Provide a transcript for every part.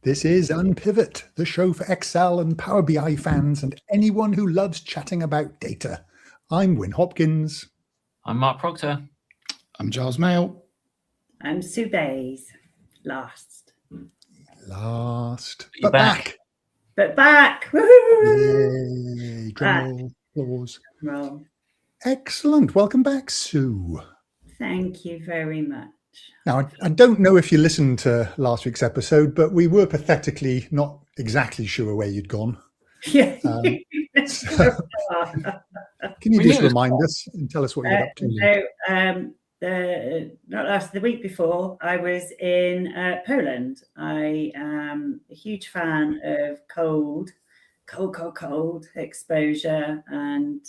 This is Unpivot, the show for Excel and Power BI fans and anyone who loves chatting about data. I'm Wim Hopkins. I'm Mark Proctor. I'm Giles Mail. I'm Sue Bays. Last. But back. But back. Woo-hoo! Yay. Drum roll, applause. Roll. Excellent. Welcome back, Sue. Thank you very much. Now, I don't know if you listened to last week's episode, but we were pathetically not exactly sure where you'd gone. Yeah. Can you just remind us and tell us what you're up to? The week before, I was in Poland. I am a huge fan of cold exposure, and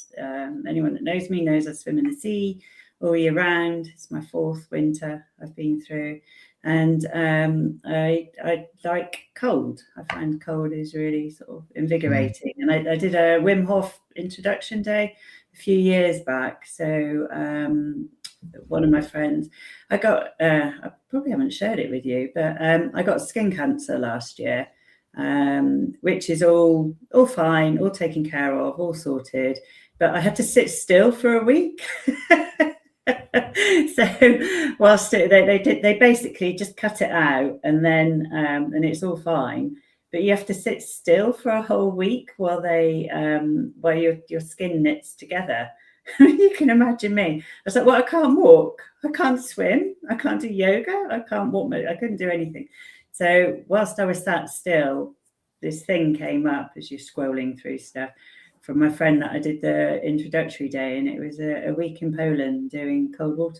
anyone that knows me knows I swim in the sea all year round. It's my fourth winter I've been through, and I like cold. I find cold is really sort of invigorating. And I did a Wim Hof introduction day a few years back. So one of my friends, I probably haven't shared it with you, but I got skin cancer last year, which is all fine, all taken care of, all sorted. But I had to sit still for a week. So whilst they basically just cut it out, and then and it's all fine, but you have to sit still for a whole week while your skin knits together. You can imagine me. I was like, well, I can't walk, I can't swim, I can't do yoga, I can't walk, I couldn't do anything. So whilst I was sat still, this thing came up as you're scrolling through stuff from my friend that I did the introductory day, and it was a week in Poland doing cold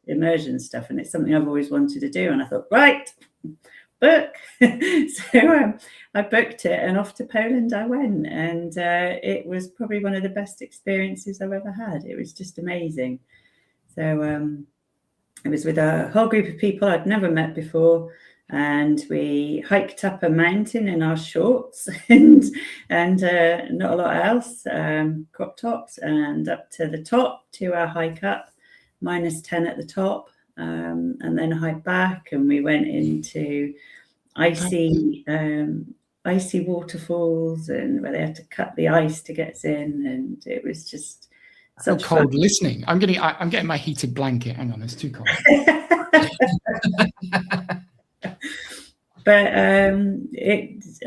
immersion stuff, and it's something I've always wanted to do. And I thought, right, book. So I booked it, and off to Poland I went, and it was probably one of the best experiences I've ever had. It was just amazing. So it was with a whole group of people I'd never met before. And we hiked up a mountain in our shorts and not a lot else, crop tops, and up to the top, 2 hour hike up, -10 at the top, and then hike back. And we went into icy waterfalls, and where they had to cut the ice to get us in, and it was just such cold fun. Listening. I'm getting my heated blanket. Hang on, it's too cold. But I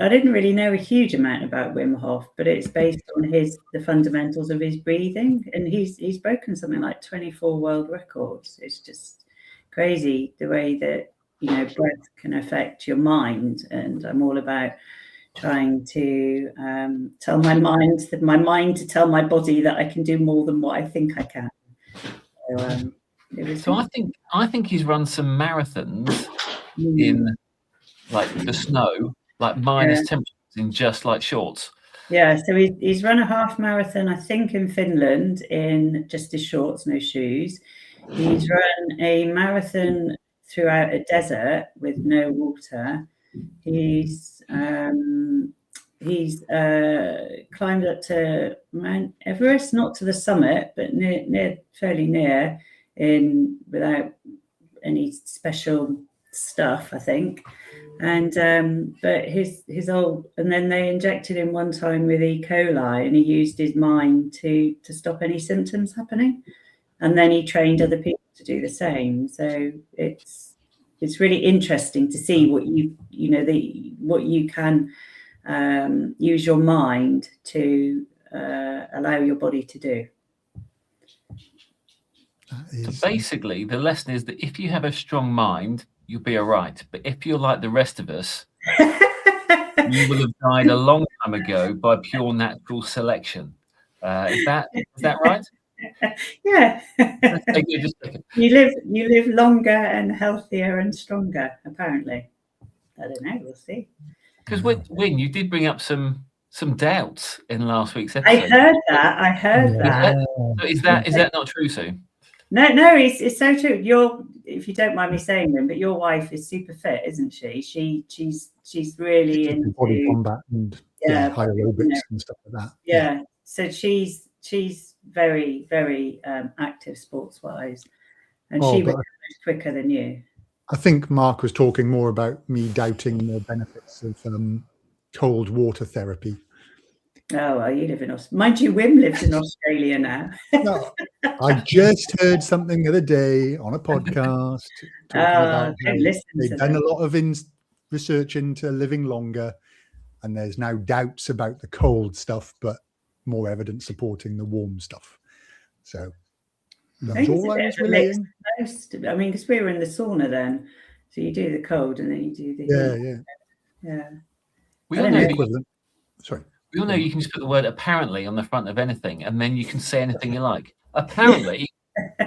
didn't really know a huge amount about Wim Hof, but it's based on the fundamentals of his breathing, and he's broken something like 24 world records. It's just crazy the way that breath can affect your mind, and I'm all about trying to tell my mind to tell my body that I can do more than what I think I can. So I think he's run some marathons in like the snow, like minus temperatures, in just like shorts. Yeah, so he's run a half marathon, I think, in Finland in just his shorts, no shoes. He's run a marathon throughout a desert with no water. He's climbed up to Mount Everest, not to the summit, but fairly near, without any special stuff, I think. And but his old, and then they injected him one time with E. coli, and he used his mind to stop any symptoms happening, and then he trained other people to do the same. So it's really interesting to see what you can use your mind to allow your body to do. So basically, the lesson is that if you have a strong mind, you'll be all right. But if you're like the rest of us, you will have died a long time ago by pure natural selection. Is that right? Yeah. You live longer and healthier and stronger, apparently. I don't know. We'll see. Because Win, you did bring up some doubts in last week's episode. I heard that. Is that not true, Sue? No, it's so true. If you don't mind me saying them, but your wife is super fit, isn't she? She's really into body combat and high aerobics and stuff like that. Yeah. So she's very, very active sports wise, and she was quicker than you. I think Mark was talking more about me doubting the benefits of cold water therapy. Oh, well, you live in Australia. Mind you, Wim lives in Australia now. No, I just heard something the other day on a podcast talking about how they've done a lot of research into living longer, and there's now doubts about the cold stuff, but more evidence supporting the warm stuff. So that's all I was relaying. I mean, because we were in the sauna then, so you do the cold and then you do the yeah. We all know equivalent. Sorry. We all know you can just put the word apparently on the front of anything, and then you can say anything you like. Apparently,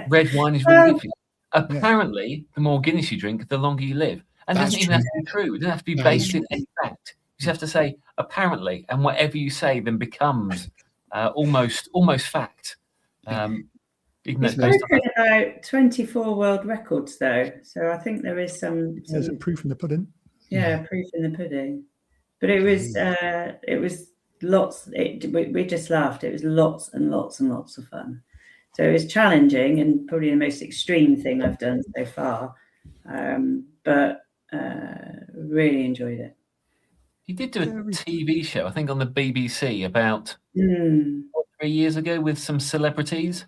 red wine is really good for you. Apparently, the more Guinness you drink, the longer you live. And it doesn't even have to be true. It doesn't have to be based in any fact. You just have to say apparently, and whatever you say then becomes almost fact. It's broken about 24 world records, though. So I think there is some. There's a proof in the pudding. Yeah, proof in the pudding. But it was lots. We just laughed. It was lots and lots and lots of fun. So it was challenging and probably the most extreme thing I've done so far. But really enjoyed it. He did do a TV show, I think, on the BBC about 3 years ago with some celebrities,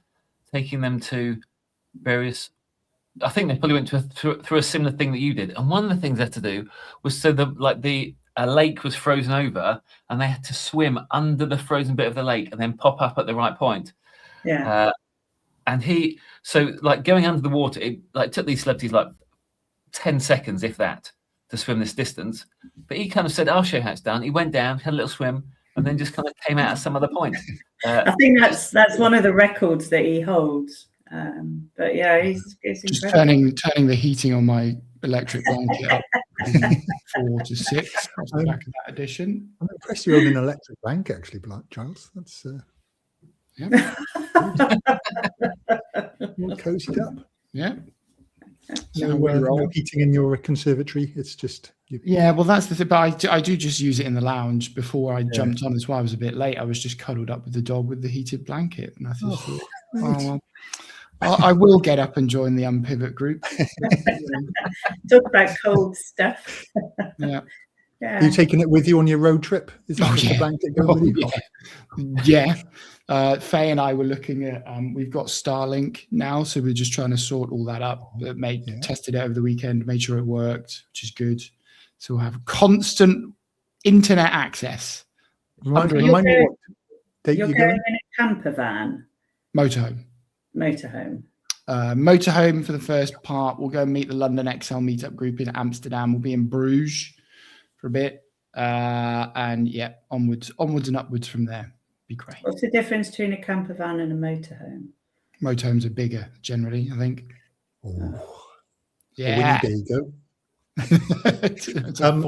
taking them to various. I think they probably went through a similar thing that you did. And one of the things they had to do was so a lake was frozen over, and they had to swim under the frozen bit of the lake and then pop up at the right point. Yeah. And going under the water, it took these celebrities 10 seconds, if that, to swim this distance. But he kind of said, I'll show you how it's done. He went down, had a little swim, and then just kind of came out at some other point. I think that's one of the records that he holds. But yeah, it's just incredible. turning the heating on my electric blanket up from 4 to 6 off the back of that edition. I'm impressed you own an electric blanket, actually, Giles. That's all cozied up. Yeah. No heating in your conservatory. It's just well, that's the thing. But I do just use it in the lounge. Before I jumped on, that's why I was a bit late. I was just cuddled up with the dog with the heated blanket, and I thought, I will get up and join the Unpivot group. Talk about cold stuff. Yeah. Are you taking it with you on your road trip? Is that the blanket going with you? Yeah. Faye and I were looking at, we've got Starlink now, so we're just trying to sort all that up. Tested it over the weekend, made sure it worked, which is good. So we'll have constant internet access. Remind me what date you're going in a camper van? Motorhome. Motorhome For the first part. We'll go and meet the London Excel meetup group in Amsterdam. We'll be in Bruges for a bit. And onwards and upwards from there. Be great. What's the difference between a camper van and a motorhome? Motorhomes are bigger generally, I think. Yeah. There you go.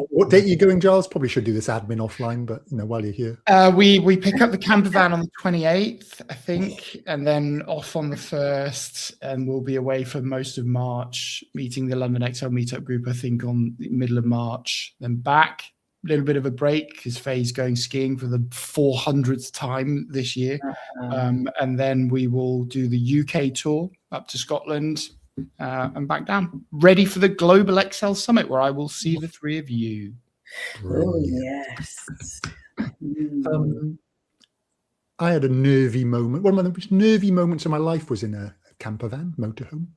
What date are you going, Giles? Probably should do this admin offline, but while you're here. We pick up the camper van on the 28th, I think, and then off on the 1st, and we'll be away for most of March, meeting the London Excel meetup group, I think, on the middle of March, then back. A little bit of a break because Faye's going skiing for the 400th time this year. And then we will do the UK tour up to Scotland and back down. Ready for the Global Excel Summit, where I will see the three of you. Oh, yes. I had a nervy moment. One of the most nervy moments of my life was in a camper van, motorhome.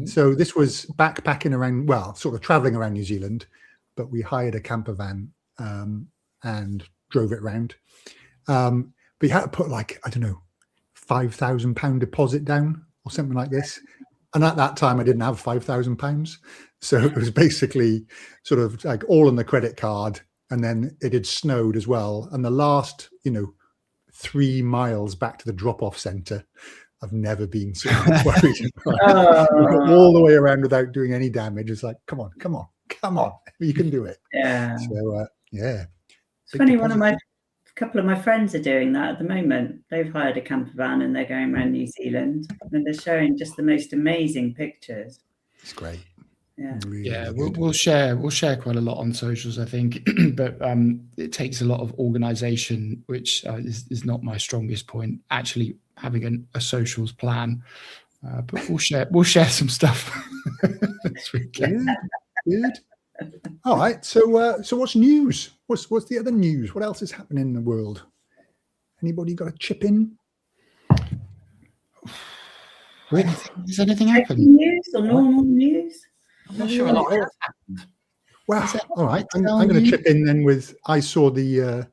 So this was backpacking around, sort of traveling around New Zealand, but we hired a camper van and drove it around. But you had to put £5,000 deposit down or something like this. And at that time, I didn't have £5,000. So it was basically sort of like all on the credit card. And then it had snowed as well. And the last, 3 miles back to the drop-off centre, I've never been so worried. We got all the way around without doing any damage. It's like, come on. You can do it. Yeah. So, It's funny, a couple of my friends are doing that at the moment. They've hired a camper van and they're going around New Zealand and they're showing just the most amazing pictures. It's great. Yeah. Really we'll share quite a lot on socials, I think, but it takes a lot of organization, which is not my strongest point, actually having a socials plan. But we'll share some stuff this weekend. Good. All right. So what's news? What's the other news? What else is happening in the world? Anybody got a chip in? Has anything Breaking happened? news or normal news? I'm not sure a lot has happened. Well, all right. I'm going to chip in then with. I saw the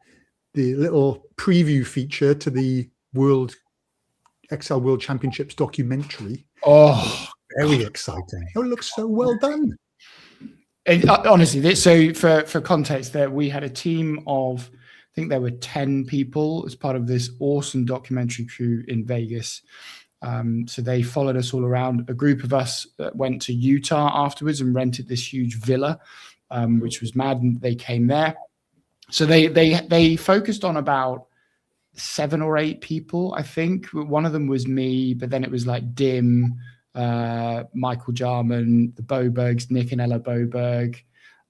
little preview feature to the Excel World Championships documentary. Oh, very exciting! It looks so well done. Honestly, so for context, there we had a team of, I think there were 10 people as part of this awesome documentary crew in Vegas. So they followed us all around. A group of us went to Utah afterwards and rented this huge villa, which was mad. And they came there. So they focused on about 7 or 8 people, I think. One of them was me, but then it was like Dim, Michael Jarman, the Bobergs, Nick and Ella Boberg,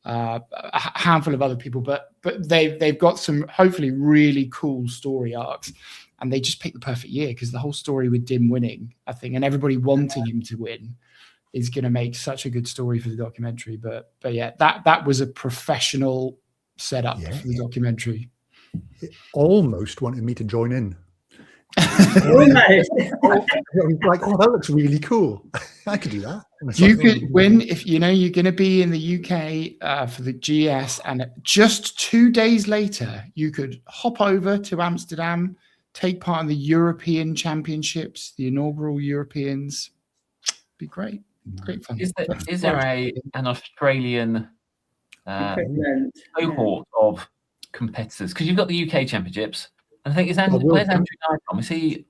a handful of other people. But they've got some hopefully really cool story arcs. And they just picked the perfect year because the whole story with Dim winning, I think, and everybody wanting him to win is going to make such a good story for the documentary. But yeah, that was a professional setup for the documentary. It almost wanted me to join in. Almost. Like, oh, that looks really cool. I could do that. You could win if you're going to be in the UK for the GS, and just 2 days later, you could hop over to Amsterdam, take part in the European Championships, the inaugural Europeans. Be great. Great fun. Is there an Australian cohort of competitors? Because you've got the UK Championships, and I think where's Andrew Nye from? Is he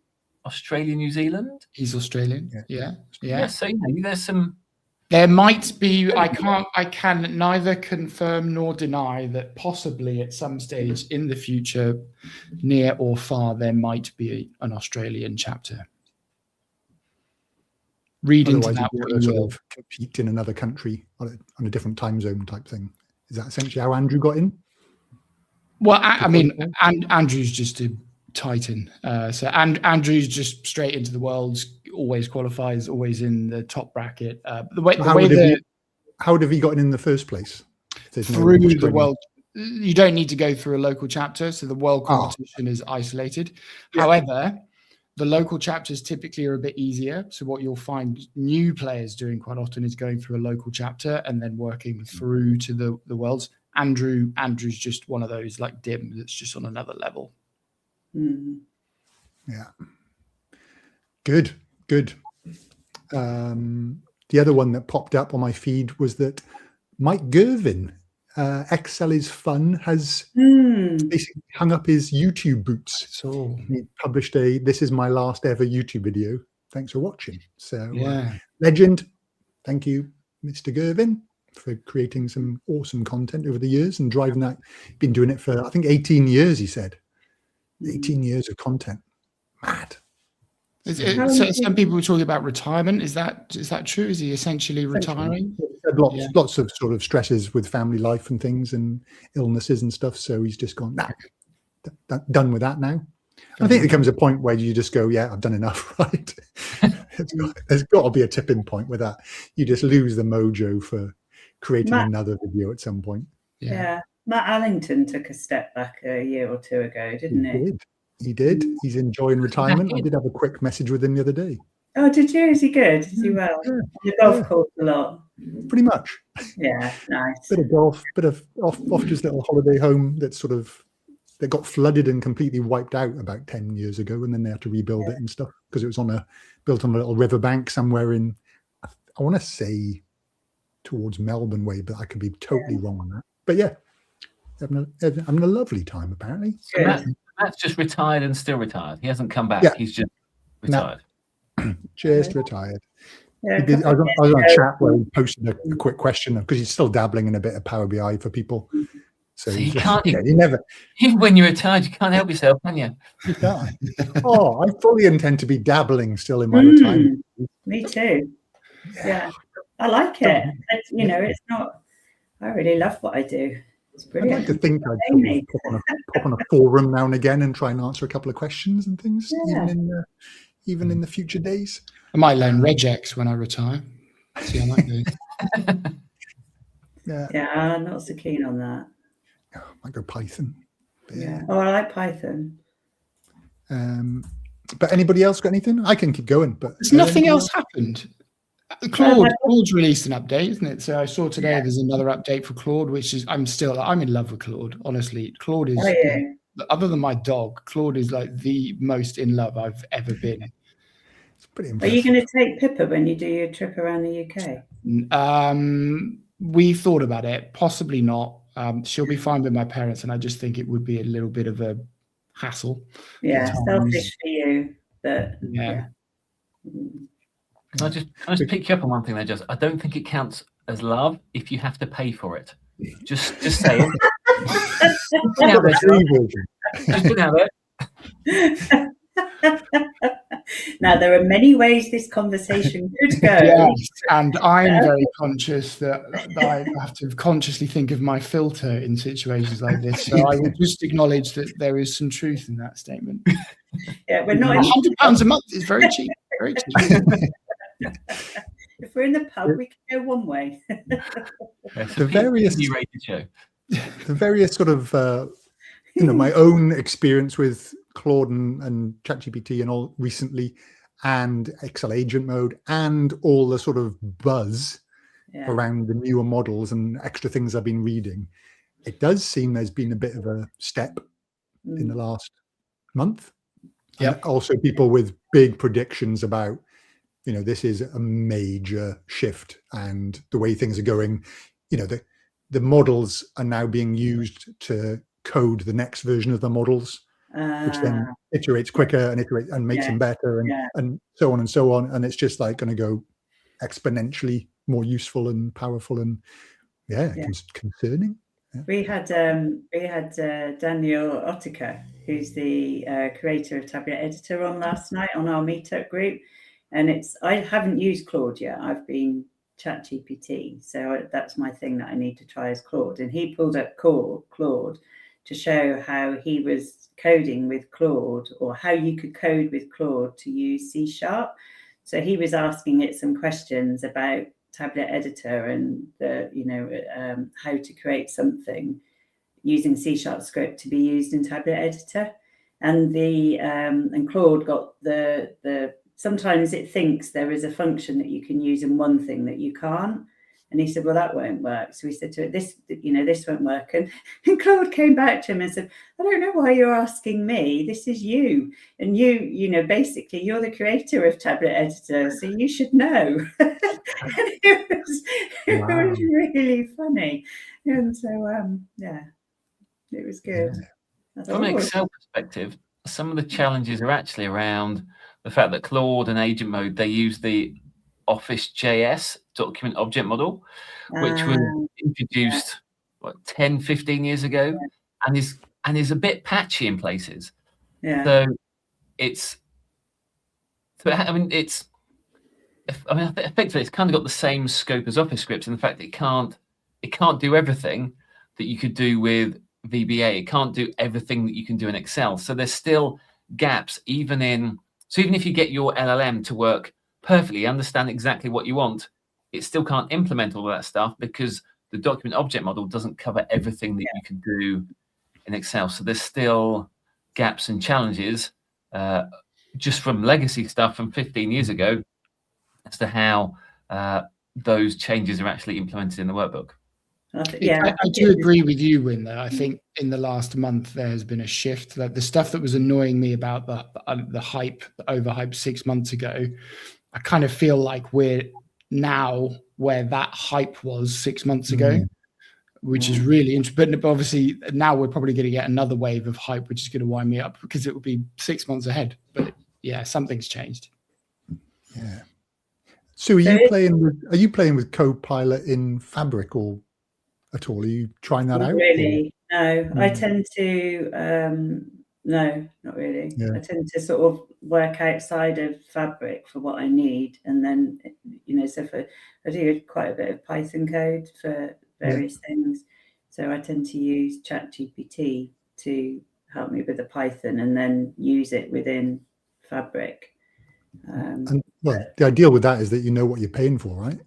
Australia, New Zealand? He's Australian. Yeah. So there's some. There might be. I can neither confirm nor deny that possibly at some stage in the future, near or far, there might be an Australian chapter. Read into that what you will. Compete in another country on a different time zone type thing. Is that essentially how Andrew got in? Well, I mean, Andrew's just a titan. So Andrew's just straight into the Worlds. Always qualifies, always in the top bracket. How would have he gotten in the first place? Through the world. You don't need to go through a local chapter, so the world competition is isolated. Yeah. However, the local chapters typically are a bit easier. So what you'll find new players doing quite often is going through a local chapter and then working through to the Worlds. Andrew's just one of those like Dim that's just on another level. Yeah. Good. The other one that popped up on my feed was that Mike Girvin, ExcelIsFun, has basically hung up his YouTube boots. So he published "This is my last ever YouTube video. Thanks for watching." So legend. Thank you, Mr. Girvin, for creating some awesome content over the years and driving that. Been doing it for I think 18 years. He said 18 years of content. Mad. So some people were talking about retirement. Is that true? Is he essentially retiring? Lots of sort of stresses with family life and things and illnesses and stuff. So he's just gone, done with that now. I think there comes a point where you just go, yeah, I've done enough, right? There's got to be a tipping point with that. You just lose the mojo for creating another video at some point. Yeah. Matt Allington took a step back a year or two ago, didn't he? He did. He's enjoying retirement. I did have a quick message with him the other day. Oh, did you? Is he good? Is he well? On the golf course a lot? Pretty much. Yeah, nice. Bit of golf, bit of off to his little holiday home that got flooded and completely wiped out about 10 years ago, and then they had to rebuild it and stuff because it was built on a little riverbank somewhere in, I want to say towards Melbourne way, but I could be totally wrong on that. But yeah, having a lovely time apparently. So Matt's just retired and still retired. He hasn't come back. He's just retired. Just retired. Yeah, I was on a chat where he posted a quick question because he's still dabbling in a bit of Power BI for people. So you can't. You never. Even when you're retired, you can't help yourself, can you? You can't. I fully intend to be dabbling still in my retirement. Me too. Yeah, I like it. It's not. I really love what I do. I'd like to think I'd pop on a forum now and again and try and answer a couple of questions and things, even in the future days. I might learn regex when I retire. See how that goes. Yeah, I'm not so keen on that. I might go Python. Yeah. Oh, I like Python. But anybody else got anything? I can keep going, but there's nothing else happened. Claude's released an update, isn't it? So I saw today there's another update for Claude, which is I'm in love with Claude. Honestly, Claude is other than my dog, Claude is like the most in love I've ever been. It's pretty Are impressive. you going to take Pippa when you do your trip around the UK? We thought about it, possibly not. She'll be fine with my parents, and I just think it would be a little bit of a hassle. Yeah, selfish for you, but yeah. Can I just pick you up on one thing there, Just? I don't think it counts as love if you have to pay for it. Just saying. Just put it out there. Now, there are many ways this conversation could go. Yes, and I'm very conscious that I have to consciously think of my filter in situations like this. So I will just acknowledge that there is some truth in that statement. Yeah, we're not. £100 a month is very cheap. Very cheap. If we're in the pub, we can go one way. The various sort of my own experience with Claude and ChatGPT and all recently, and Excel agent mode, and all the sort of buzz around the newer models and extra things I've been reading. It does seem there's been a bit of a step in the last month. Yeah. Also, people with big predictions about, this is a major shift, and the way things are going. The models are now being used to code the next version of the models, which then iterates quicker and makes them better, and so on and so on. And it's just like going to go exponentially more useful and powerful, and concerning. Yeah. We had Daniel Ottiker, who's the creator of Tablet Editor, on last night on our meetup group, and I haven't used Claude yet. I've been ChatGPT, so that's my thing that I need to try is Claude. And he pulled up Claude to show how he was coding with Claude, or how you could code with Claude to use C#. So he was asking it some questions about Tablet Editor and how to create something using C# script to be used in Tablet Editor, and and Claude got the sometimes it thinks there is a function that you can use in one thing that you can't. And he said, well, that won't work. So we said to it, this won't work. And Claude came back to him and said, I don't know why you're asking me. This is you. And basically you're the creator of Tablet Editor, so you should know. It was really funny. And so, it was good. Yeah. From an Excel perspective, some of the challenges are actually around the fact that Claude and agent mode, they use the Office.js document object model, which was introduced 10, 15 years ago, and is a bit patchy in places. Yeah. So effectively it's kind of got the same scope as Office scripts in the fact that it can't do everything that you could do with VBA. It can't do everything that you can do in Excel. So there's still gaps even if you get your LLM to work perfectly, understand exactly what you want, it still can't implement all that stuff because the document object model doesn't cover everything that you can do in Excel. So there's still gaps and challenges just from legacy stuff from 15 years ago as to how those changes are actually implemented in the workbook. I do agree with you, Wim, there. I think in the last month there has been a shift. That the stuff that was annoying me about the overhype 6 months ago, I kind of feel like we're now where that hype was 6 months ago, which is really interesting. But obviously now we're probably going to get another wave of hype, which is going to wind me up because it will be 6 months ahead. But something's changed. Yeah. So are you playing with Copilot in Fabric or at all? Are you trying that out? Really? No, I tend to no, not really. Yeah. I tend to sort of work outside of Fabric for what I need, and then so I do quite a bit of Python code for various things. So I tend to use ChatGPT to help me with the Python, and then use it within Fabric. The ideal with that is that you know what you're paying for, right?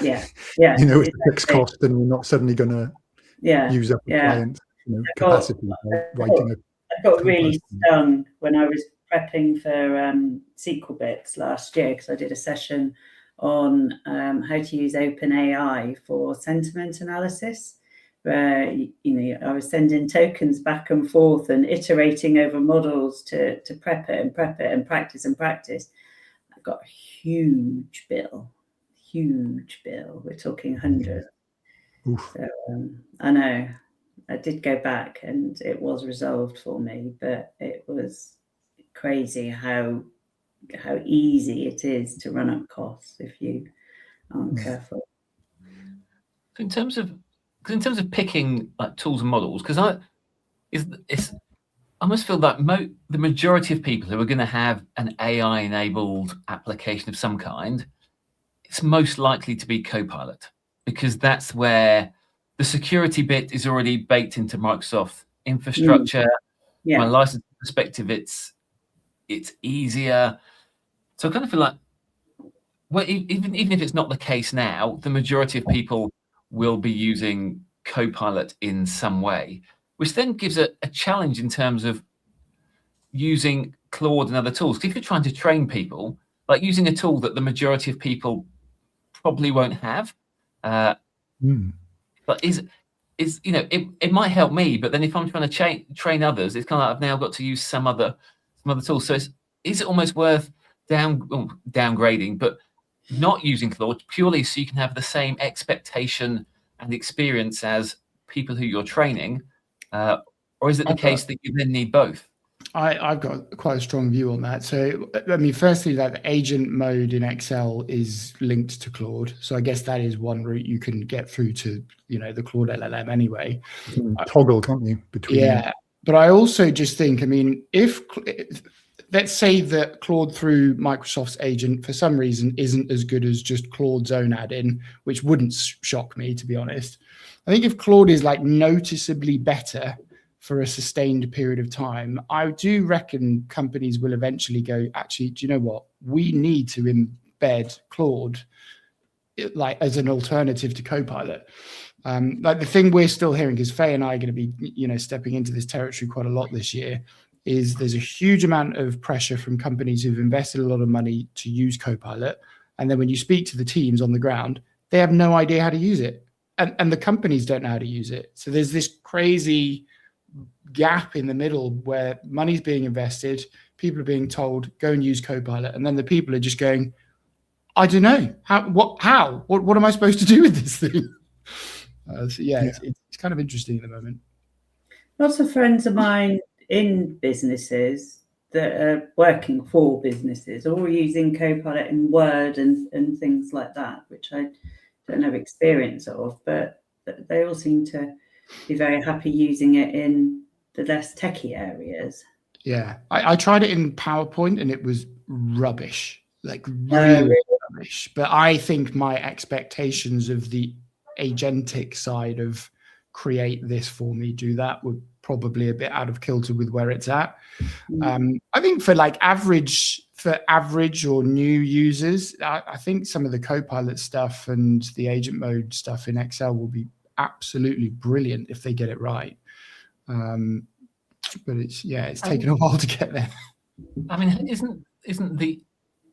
Yeah. You know, it's a fixed cost, and you're not suddenly going to use up the client's capacity by writing I got really stung when I was prepping for SQL Bits last year, because I did a session on how to use OpenAI for sentiment analysis, where I was sending tokens back and forth and iterating over models to prep it and practice and practice. I got a huge bill. We're talking hundreds. So, I know. I did go back and it was resolved for me, but it was crazy how easy it is to run up costs if you aren't careful. In terms of picking like tools and models, because I almost feel like the majority of people who are going to have an AI-enabled application of some kind, it's most likely to be Copilot, because that's where the security bit is already baked into Microsoft infrastructure. From a license perspective, it's easier. So I kind of feel like, well, even if it's not the case now, the majority of people will be using Copilot in some way, which then gives a challenge in terms of using Claude and other tools. If you're trying to train people, like using a tool that the majority of people probably won't have, but it might help me, but then if I'm trying to train others, it's kind of like I've now got to use some other tool. So is it almost worth downgrading, but not using Claude purely so you can have the same expectation and experience as people who you're training, or is it the case that you then need both? I've got quite a strong view on that. So, I mean, firstly, that the agent mode in Excel is linked to Claude. So I guess that is one route you can get through to, the Claude LLM anyway. Toggle, can't you? Between but I also just think, I mean, if let's say that Claude through Microsoft's agent for some reason isn't as good as just Claude's own add-in, which wouldn't shock me, to be honest. I think if Claude is like noticeably better for a sustained period of time, I do reckon companies will eventually go, actually, do you know what? We need to embed Claude like as an alternative to Copilot. Like the thing we're still hearing, because Faye and I are going to be, stepping into this territory quite a lot this year, is there's a huge amount of pressure from companies who've invested a lot of money to use Copilot. And then when you speak to the teams on the ground, they have no idea how to use it. And the companies don't know how to use it. So there's this crazy gap in the middle where money's being invested, people are being told, go and use Copilot. And then the people are just going, I don't know. What am I supposed to do with this thing? It's kind of interesting at the moment. Lots of friends of mine in businesses that are working for businesses or using Copilot in Word and things like that, which I don't have experience of, but they all seem to be very happy using it in the less techie areas. Yeah, I tried it in PowerPoint and it was rubbish, like really rubbish. But I think my expectations of the agentic side of create this for me, do that, were probably a bit out of kilter with where it's at. I think for like average or new users, I think some of the Copilot stuff and the agent mode stuff in Excel will be absolutely brilliant if they get it right. But it's taken a while to get there. I mean, isn't the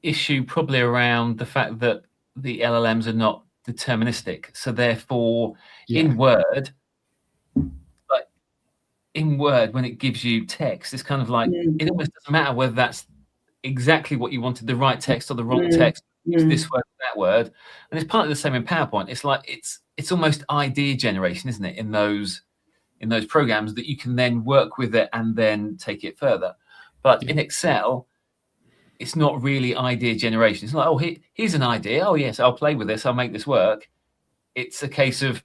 issue probably around the fact that the LLMs are not deterministic? So therefore, in Word, when it gives you text, it's kind of like it almost doesn't matter whether that's exactly what you wanted, the right text or the wrong text. It's this word, that word, and it's partly the same in PowerPoint. It's like it's almost idea generation, isn't it? In those programs that you can then work with it and then take it further. But in Excel, it's not really idea generation. It's like, oh, here's an idea. Oh yes, I'll play with this. I'll make this work. It's a case of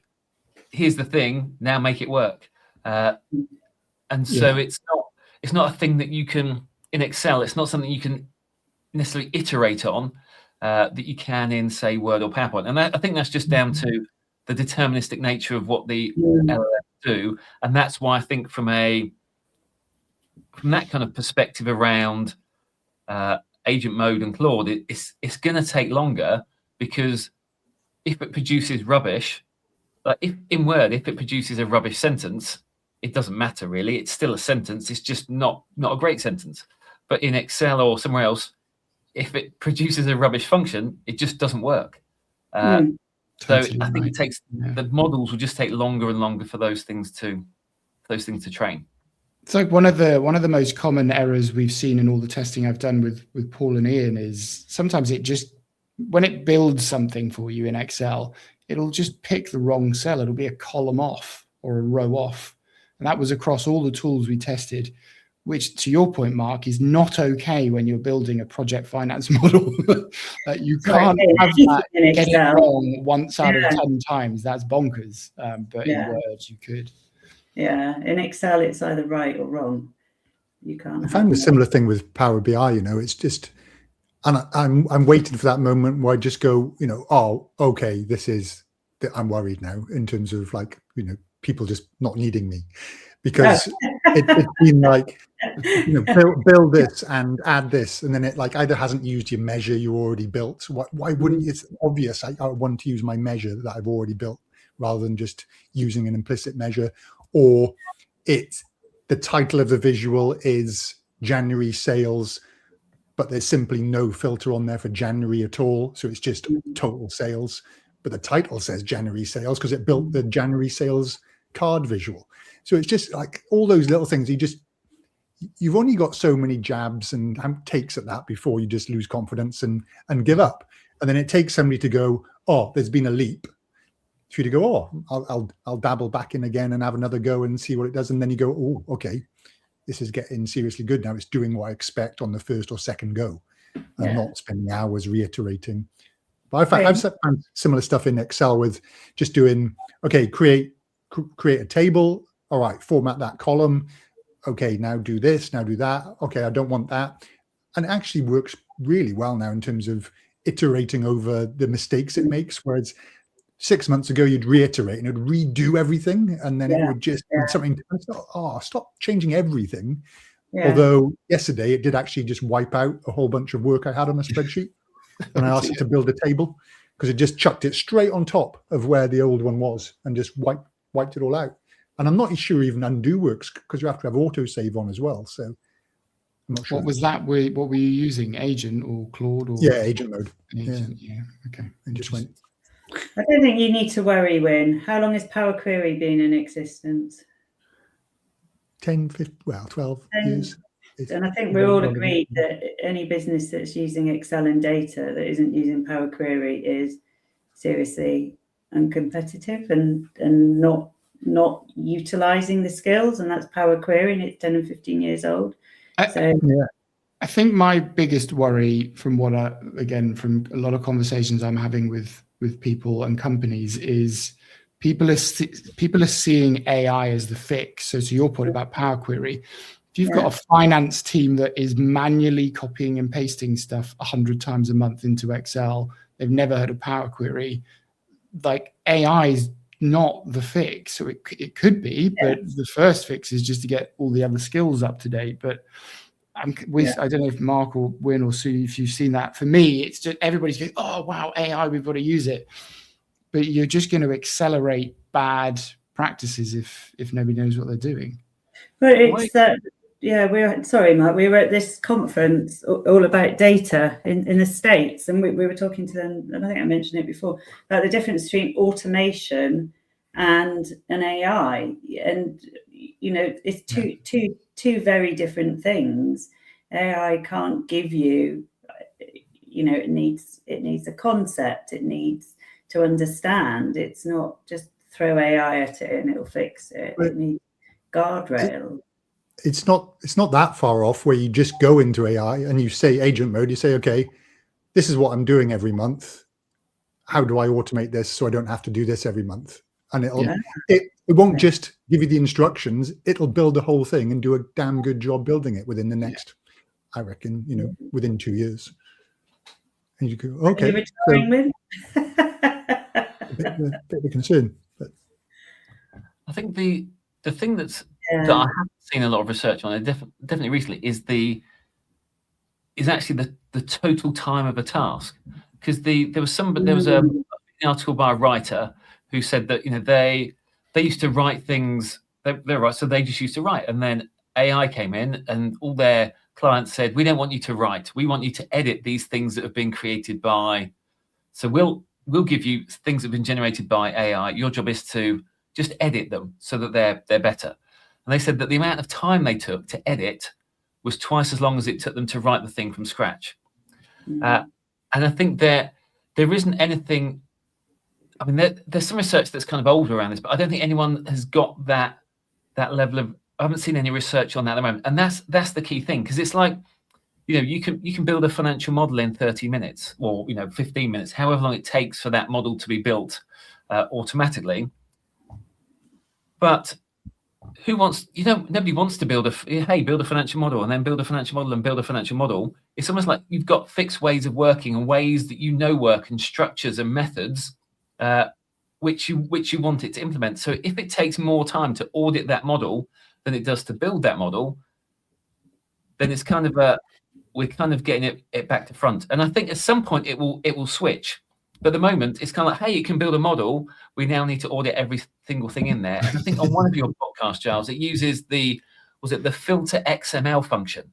here's the thing. Now make it work. And so it's not a thing that you can in Excel. It's not something you can necessarily iterate on that you can in, say, Word or PowerPoint. And I think that's just down to the deterministic nature of what the LLMs do. And that's why I think from that kind of perspective around agent mode and Claude, it's going to take longer because if it produces rubbish, like if in Word, if it produces a rubbish sentence, it doesn't matter really. It's still a sentence. It's just not a great sentence. But in Excel or somewhere else, if it produces a rubbish function, it just doesn't work. So Totally I think right. it takes the models will just take longer and longer for those things to train. It's like one of the most common errors we've seen in all the testing I've done with Paul and Ian is sometimes it just, when it builds something for you in Excel, it'll just pick the wrong cell. It'll be a column off or a row off. And that was across all the tools we tested, which, to your point, Mark, is not okay when you're building a project finance model. You can't have that get it wrong once out of 10 times. That's bonkers. But in Word, you could. Yeah, in Excel, it's either right or wrong. You can't. I found a similar thing with Power BI. It's just, and I'm waiting for that moment where I just go, oh, okay, I'm worried now in terms of people just not needing me, because it's been like, build this and add this, and then it either hasn't used your measure you already built. Why wouldn't you? It's obvious. I want to use my measure that I've already built rather than just using an implicit measure. Or it's the title of the visual is January sales, but there's simply no filter on there for January at all. So it's just total sales, but the title says January sales because it built the January sales card visual. So it's just like all those little things. You've only got so many jabs and takes at that before you just lose confidence and give up. And then it takes somebody to go, oh, there's been a leap. For you to go, oh, I'll dabble back in again and have another go and see what it does. And then you go, oh, okay, this is getting seriously good now. It's doing what I expect on the first or second go, and not spending hours reiterating. But I've found similar stuff in Excel with just doing, okay, create a table. All right, format that column. Okay, now do this, now do that. Okay, I don't want that. And it actually works really well now in terms of iterating over the mistakes it makes, whereas 6 months ago, you'd reiterate and it'd redo everything, and then it would just be something. Stop changing everything. Although yesterday it did actually just wipe out a whole bunch of work I had on a spreadsheet when I asked it to build a table, because it just chucked it straight on top of where the old one was and just wiped it all out. And I'm not sure even undo works because you have to have autosave on as well. So I'm not sure. What was that? What were you using? Agent or Claude? Or agent mode. Agent, okay. And just went. I don't think you need to worry, Win. How long has Power Query been in existence? 10, 15, 12 years. And I think we're all agreed that any business that's using Excel and data that isn't using Power Query is seriously uncompetitive and not utilizing the skills. And that's Power Query, and it's 10 and 15 years old. I think my biggest worry from from a lot of conversations I'm having with people and companies is people are seeing AI as the fix. So to your point about Power Query, if you've got a finance team that is manually copying and pasting stuff 100 times a month into Excel, they've never heard of Power Query, AI is not the fix. So it could be, but the first fix is just to get all the other skills up to date. But I don't know if Mark or Win or Sue, if you've seen that. For me, it's just everybody's going, oh, wow, AI, we've got to use it. But you're just going to accelerate bad practices if nobody knows what they're doing. But it's sorry, Mark, we were at this conference all about data in the States, and we were talking to them, and I think I mentioned it before, about the difference between automation and an AI. And, it's two very different things. AI can't give you, it needs a concept, it needs to understand. It's not just throw AI at it and it'll fix it. It needs guardrails. It's not that far off where you just go into AI and you say agent mode, you say, okay, this is what I'm doing every month. How do I automate this so I don't have to do this every month? And it won't just give you the instructions, it'll build the whole thing and do a damn good job building it within the next, I reckon, within 2 years. And you go, okay. Are you retiring with? A bit of a concern. But I think the thing that I haven't seen a lot of research on, definitely recently, is actually the total time of a task. Because there was an article by a writer who said that, you know, they used to write things, they're right, so they just used to write, and then AI came in and all their clients said, we don't want you to write, we want you to edit these things that have been created by, so we'll give you things that have been generated by AI. Your job is to just edit them so that they're better. And they said that the amount of time they took to edit was twice as long as it took them to write the thing from scratch. And I think there isn't anything, I mean, there's some research that's kind of older around this, but I don't think anyone has got that level of, I haven't seen any research on that at the moment. And that's the key thing, because it's like, you know, you can build a financial model in 30 minutes or, you know, 15 minutes, however long it takes for that model to be built automatically. But nobody wants to build build a financial model and then build a financial model and build a financial model. It's almost like you've got fixed ways of working and ways that you know work and structures and methods which you want it to implement. So if it takes more time to audit that model than it does to build that model, then it's kind of we're kind of getting it back to front. And I think at some point it will switch. But at the moment, it's kind of like, hey, you can build a model. We now need to audit every single thing in there. And I think on one of your podcasts, Giles, it uses the filter XML function.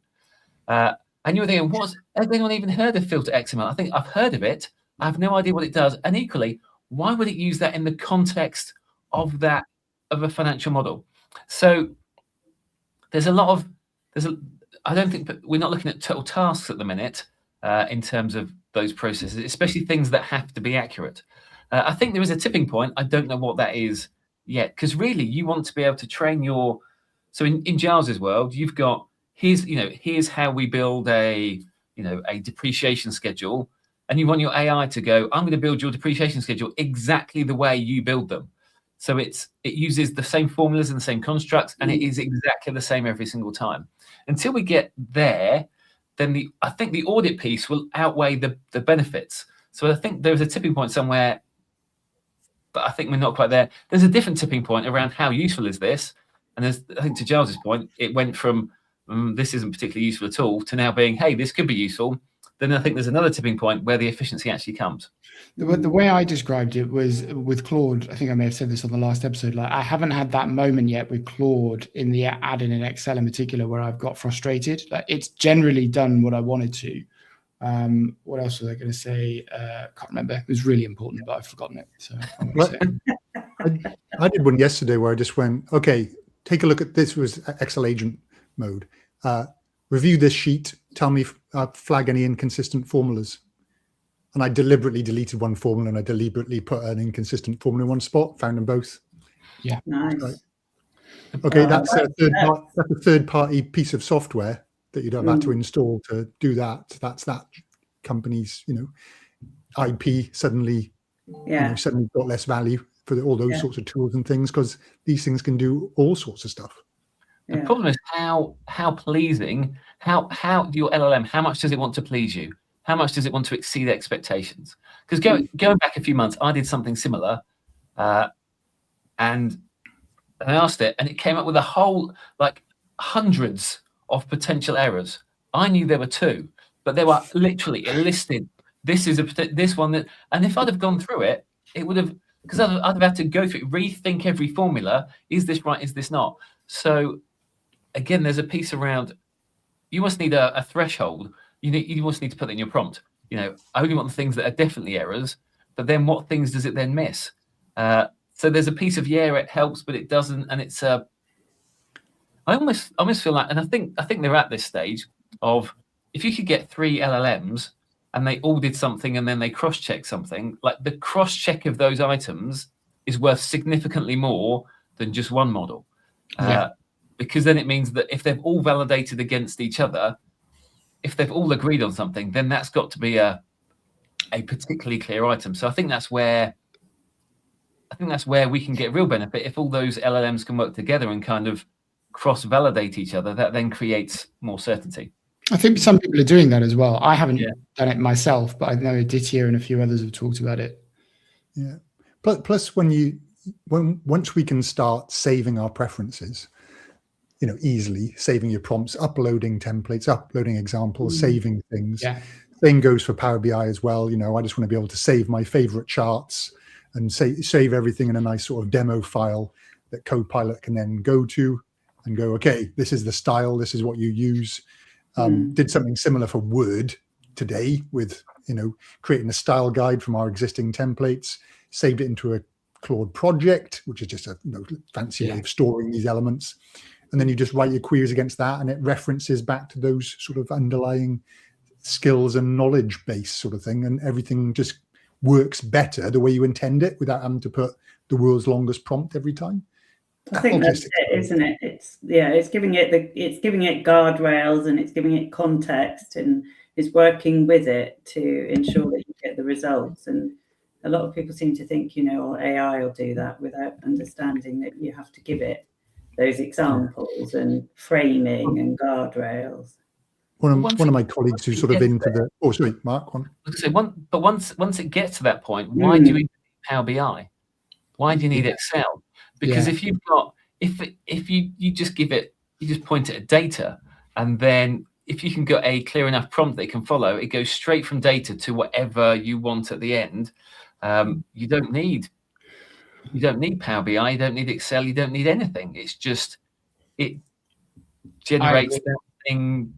And you were thinking, has anyone even heard of filter XML? I think I've heard of it. I have no idea what it does. And equally, why would it use that in the context of a financial model? So I don't think we're not looking at total tasks at the minute in terms of those processes, especially things that have to be accurate. I think there is a tipping point. I don't know what that is yet, because really you want to be able to train your. So in Giles's world, you've got here's how we build a depreciation schedule, and you want your AI to go, I'm going to build your depreciation schedule exactly the way you build them. So it uses the same formulas and the same constructs, and it is exactly the same every single time. Until we get there, then I think the audit piece will outweigh the benefits. So I think there's a tipping point somewhere, but I think we're not quite there. There's a different tipping point around how useful is this, and I think to Giles's point, it went from this isn't particularly useful at all to now being, hey, this could be useful. Then I think there's another tipping point where the efficiency actually comes. The way I described it was with Claude. I think I may have said this on the last episode. Like, I haven't had that moment yet with Claude in the add-in in Excel in particular where I've got frustrated. Like, it's generally done what I wanted to. What else was I going to say? Can't remember. It was really important, but I've forgotten it. So I did one yesterday where I just went, okay, take a look at this. Was Excel agent mode. Review this sheet. Tell me, flag any inconsistent formulas. And I deliberately deleted one formula and I deliberately put an inconsistent formula in one spot, found them both. Yeah. Nice. Right. Okay, that's a third-party piece of software that you don't have to install to do that. That's that company's, IP suddenly, suddenly got less value for all those sorts of tools and things, because these things can do all sorts of stuff. The problem is how pleasing, how your LLM, how much does it want to please you? How much does it want to exceed expectations? Because going back a few months, I did something similar, and I asked it, and it came up with a whole, like, hundreds of potential errors. I knew there were 2, but they were literally listed. This is this one that, and if I'd have gone through it, it would have, because I'd have had to go through it, rethink every formula. Is this right? Is this not? So again, there's a piece around, you must need a threshold. You must need to put it in your prompt. I only want the things that are definitely errors, but then what things does it then miss? So there's a piece of, it helps, but it doesn't. And it's I almost feel like, and I think they're at this stage of, if you could get 3 LLMs and they all did something and then they cross-check something, like the cross-check of those items is worth significantly more than just one model. Because then it means that if they've all validated against each other, if they've all agreed on something, then that's got to be a particularly clear item. So I think that's where we can get real benefit. If all those LLMs can work together and kind of cross-validate each other, that then creates more certainty. I think some people are doing that as well. I haven't done it myself, but I know Aditya and a few others have talked about it. Yeah. Plus, once we can start saving our preferences, easily saving your prompts, uploading templates, uploading examples, saving things. Same goes for Power BI as well. You know, I just want to be able to save my favorite charts and save everything in a nice sort of demo file that Copilot can then go to and go, okay, this is the style, this is what you use. Did something similar for Word today with, you know, creating a style guide from our existing templates, saved it into a Claude project, which is just a fancy way of storing these elements. And then you just write your queries against that, and it references back to those sort of underlying skills and knowledge base sort of thing. And everything just works better the way you intend it without having to put the world's longest prompt every time. I think that's it, isn't it? It's giving it guardrails, and it's giving it context, and it's working with it to ensure that you get the results. And a lot of people seem to think, you know, AI will do that without understanding that you have to give it those examples and framing and guardrails. One of my colleagues who's sort of into the... Oh, sorry, Mark. But once it gets to that point, why do you need Power BI? Why do you need Excel? Because if you've got, if you just give it, you just point it at data, and then if you can get a clear enough prompt they can follow, it goes straight from data to whatever you want at the end. You don't need Power BI, you don't need Excel, you don't need anything. It's just, it generates that thing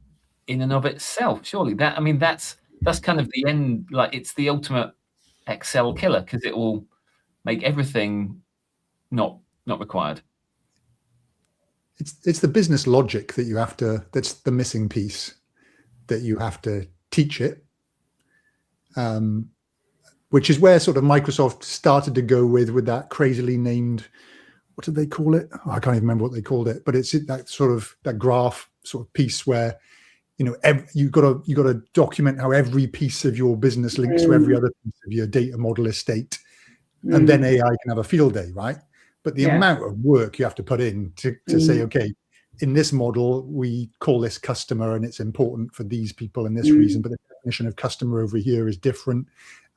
in and of itself. Surely that's kind of the end. Like, it's the ultimate Excel killer, because it will make everything not required. It's the business logic that you have to, that's the missing piece, that you have to teach it, which is where sort of Microsoft started to go with that crazily named, what did they call it? Oh, I can't even remember what they called it, but it's that graph sort of piece where, you know, you got to document how every piece of your business links to every other piece of your data model estate, and then AI can have a field day, right? But the amount of work you have to put in to say, okay, in this model, we call this customer and it's important for these people and this reason, but the definition of customer over here is different.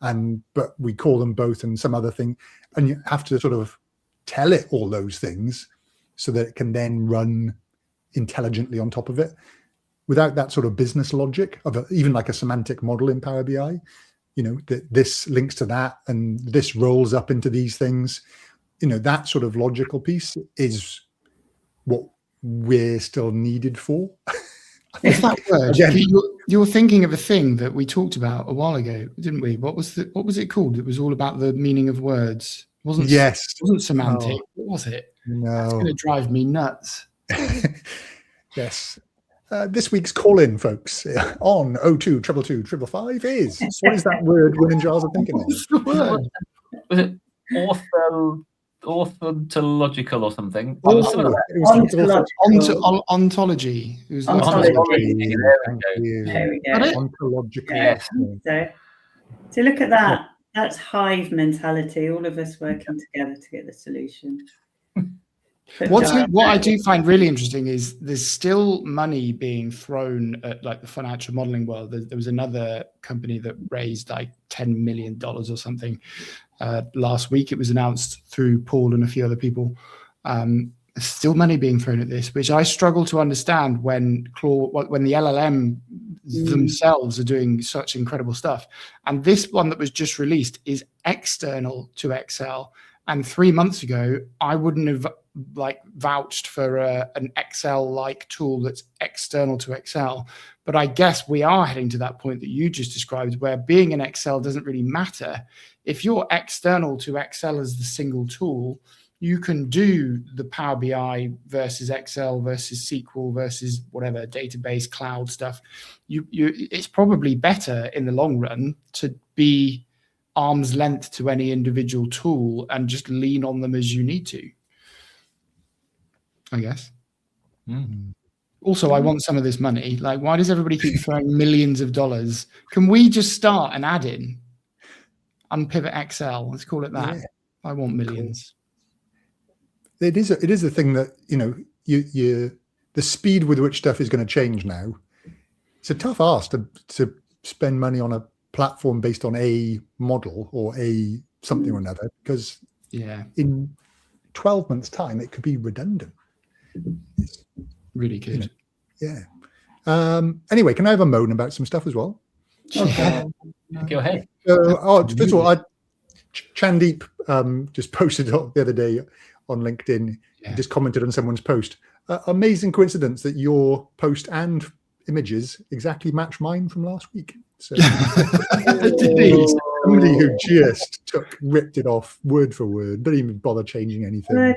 But we call them both and some other thing. And you have to sort of tell it all those things so that it can then run intelligently on top of it. Without that sort of business logic of even like a semantic model in Power BI, you know, that this links to that and this rolls up into these things. You know, that sort of logical piece is what we're still needed for. It's that word. You were thinking of a thing that we talked about a while ago, didn't we? What was it called? It was all about the meaning of words. It wasn't semantic. Oh, what was it? No. That's going to drive me nuts. Yes. This week's call-in, folks, on 02 222 555 is, what is that word Wim and Giles are thinking of? What's the word? Was it orthological or something? Ontology. Ontology. It was Ontology. There we go. Ontological. Yes. So look at that. That's hive mentality. All of us working together to get the solution. What I do find really interesting is there's still money being thrown at like the financial modeling world. There was another company that raised like $10 million or something last week. It was announced through Paul and a few other people. There's still money being thrown at this, which I struggle to understand when the LLM themselves are doing such incredible stuff. And this one that was just released is external to Excel. And 3 months ago, I wouldn't have vouched for an Excel-like tool that's external to Excel. But I guess we are heading to that point that you just described, where being in Excel doesn't really matter. If you're external to Excel as the single tool, you can do the Power BI versus Excel versus SQL versus whatever database cloud stuff. It's probably better in the long run to be arm's length to any individual tool and just lean on them as you need to, I guess. Also, I want some of this money. Like, why does everybody keep throwing millions of dollars? Can we just start an add-in? Unpivot Excel, let's call it that. Yeah. I want millions. It is a thing that, you know, the speed with which stuff is going to change now. It's a tough ask to spend money on a platform based on a model or a something or another, because in 12 months time it could be redundant. It's really good. You know, yeah. Anyway, can I have a moan about some stuff as well? Go ahead. First of all, Chandeep just posted the other day on LinkedIn. He just commented on someone's post. Amazing coincidence that your post and images exactly match mine from last week. So somebody who just ripped it off word for word, didn't even bother changing anything.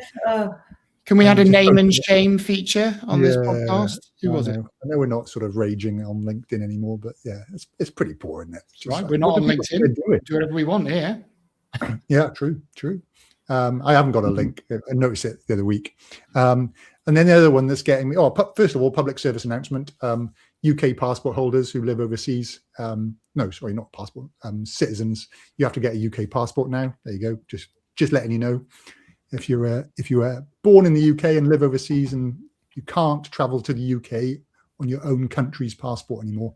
Can we add a name and shame feature on this podcast? Who was it? I know we're not sort of raging on LinkedIn anymore, but yeah, it's pretty poor, isn't it? Right, we're not on LinkedIn. Do whatever we want here. Yeah, true. I haven't got a link. I noticed it the other week. And then the other one that's getting me, first of all, public service announcement. UK passport holders who live overseas. No, sorry, not passport. Citizens, you have to get a UK passport now. There you go. Just letting you know. If you were born in the UK and live overseas and you can't travel to the UK on your own country's passport anymore,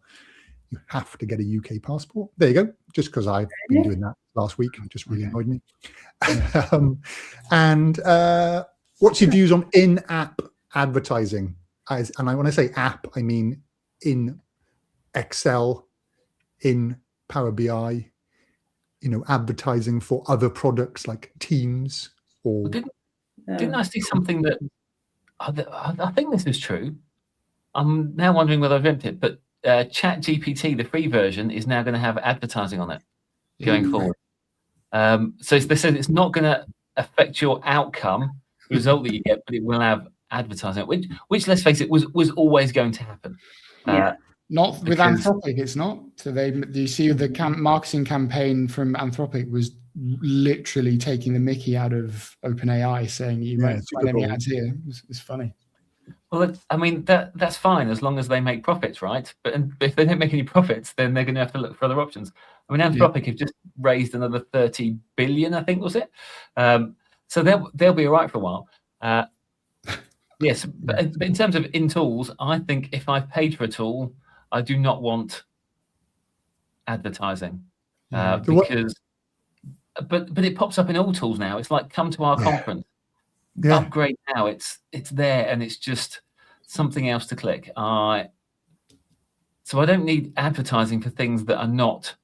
you have to get a UK passport. There you go. Just because I've been doing that last week, it just really annoyed me. And what's your views on in-app advertising? And when I say app, I mean in Excel, in Power BI, advertising for other products like Teams. Or didn't I see something that I think this is true? I'm now wondering whether I've dreamt it, but Chat GPT, the free version, is now going to have advertising on it going forward. So they said it's not going to affect your outcome, the result that you get, but it will have advertising, which let's face it, was always going to happen. Not with Anthropic, it's not. So you see the marketing campaign from Anthropic was literally taking the mickey out of OpenAI, saying you won't find any ads here. It's funny. Well, I mean, that's fine as long as they make profits, right? But if they don't make any profits, then they're going to have to look for other options. I mean, Anthropic have just raised another 30 billion, I think, was it? So they'll be all right for a while. Yes, but in terms of in tools, I think if I've paid for a tool, I do not want advertising because. But it pops up in all tools now. It's like, come to our conference, upgrade now. It's there, and it's just something else to click. So I don't need advertising for things that are not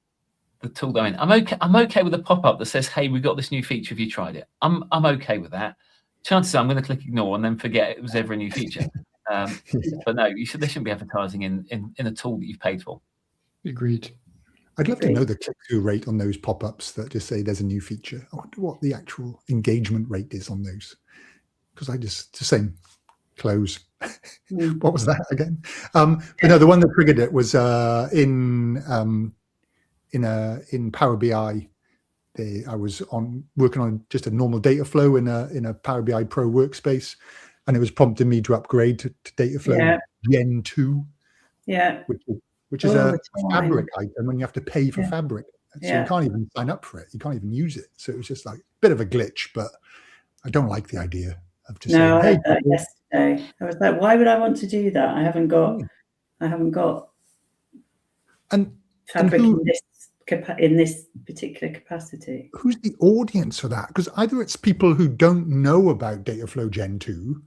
the tool that I'm in. I'm okay with a pop-up that says, "Hey, we got this new feature. Have you tried it?" I'm okay with that. Chances are I'm going to click ignore and then forget it was ever a new feature. But no, there shouldn't be advertising in a tool that you've paid for. Agreed. I'd love to know the click-through rate on those pop-ups that just say there's a new feature. I wonder what the actual engagement rate is on those, because I just same close. What was that again? But no, the one that triggered it was in Power BI. I was working on just a normal data flow in a Power BI Pro workspace, and it was prompting me to upgrade to data flow Gen 2. Yeah. Which is a Fabric item, and you have to pay for Fabric. So you can't even sign up for it. You can't even use it. So it was just like a bit of a glitch, but I don't like the idea of just saying, I had that yesterday. I was like, why would I want to do that? I haven't got Fabric in this particular capacity. Who's the audience for that? Because either it's people who don't know about Dataflow Gen 2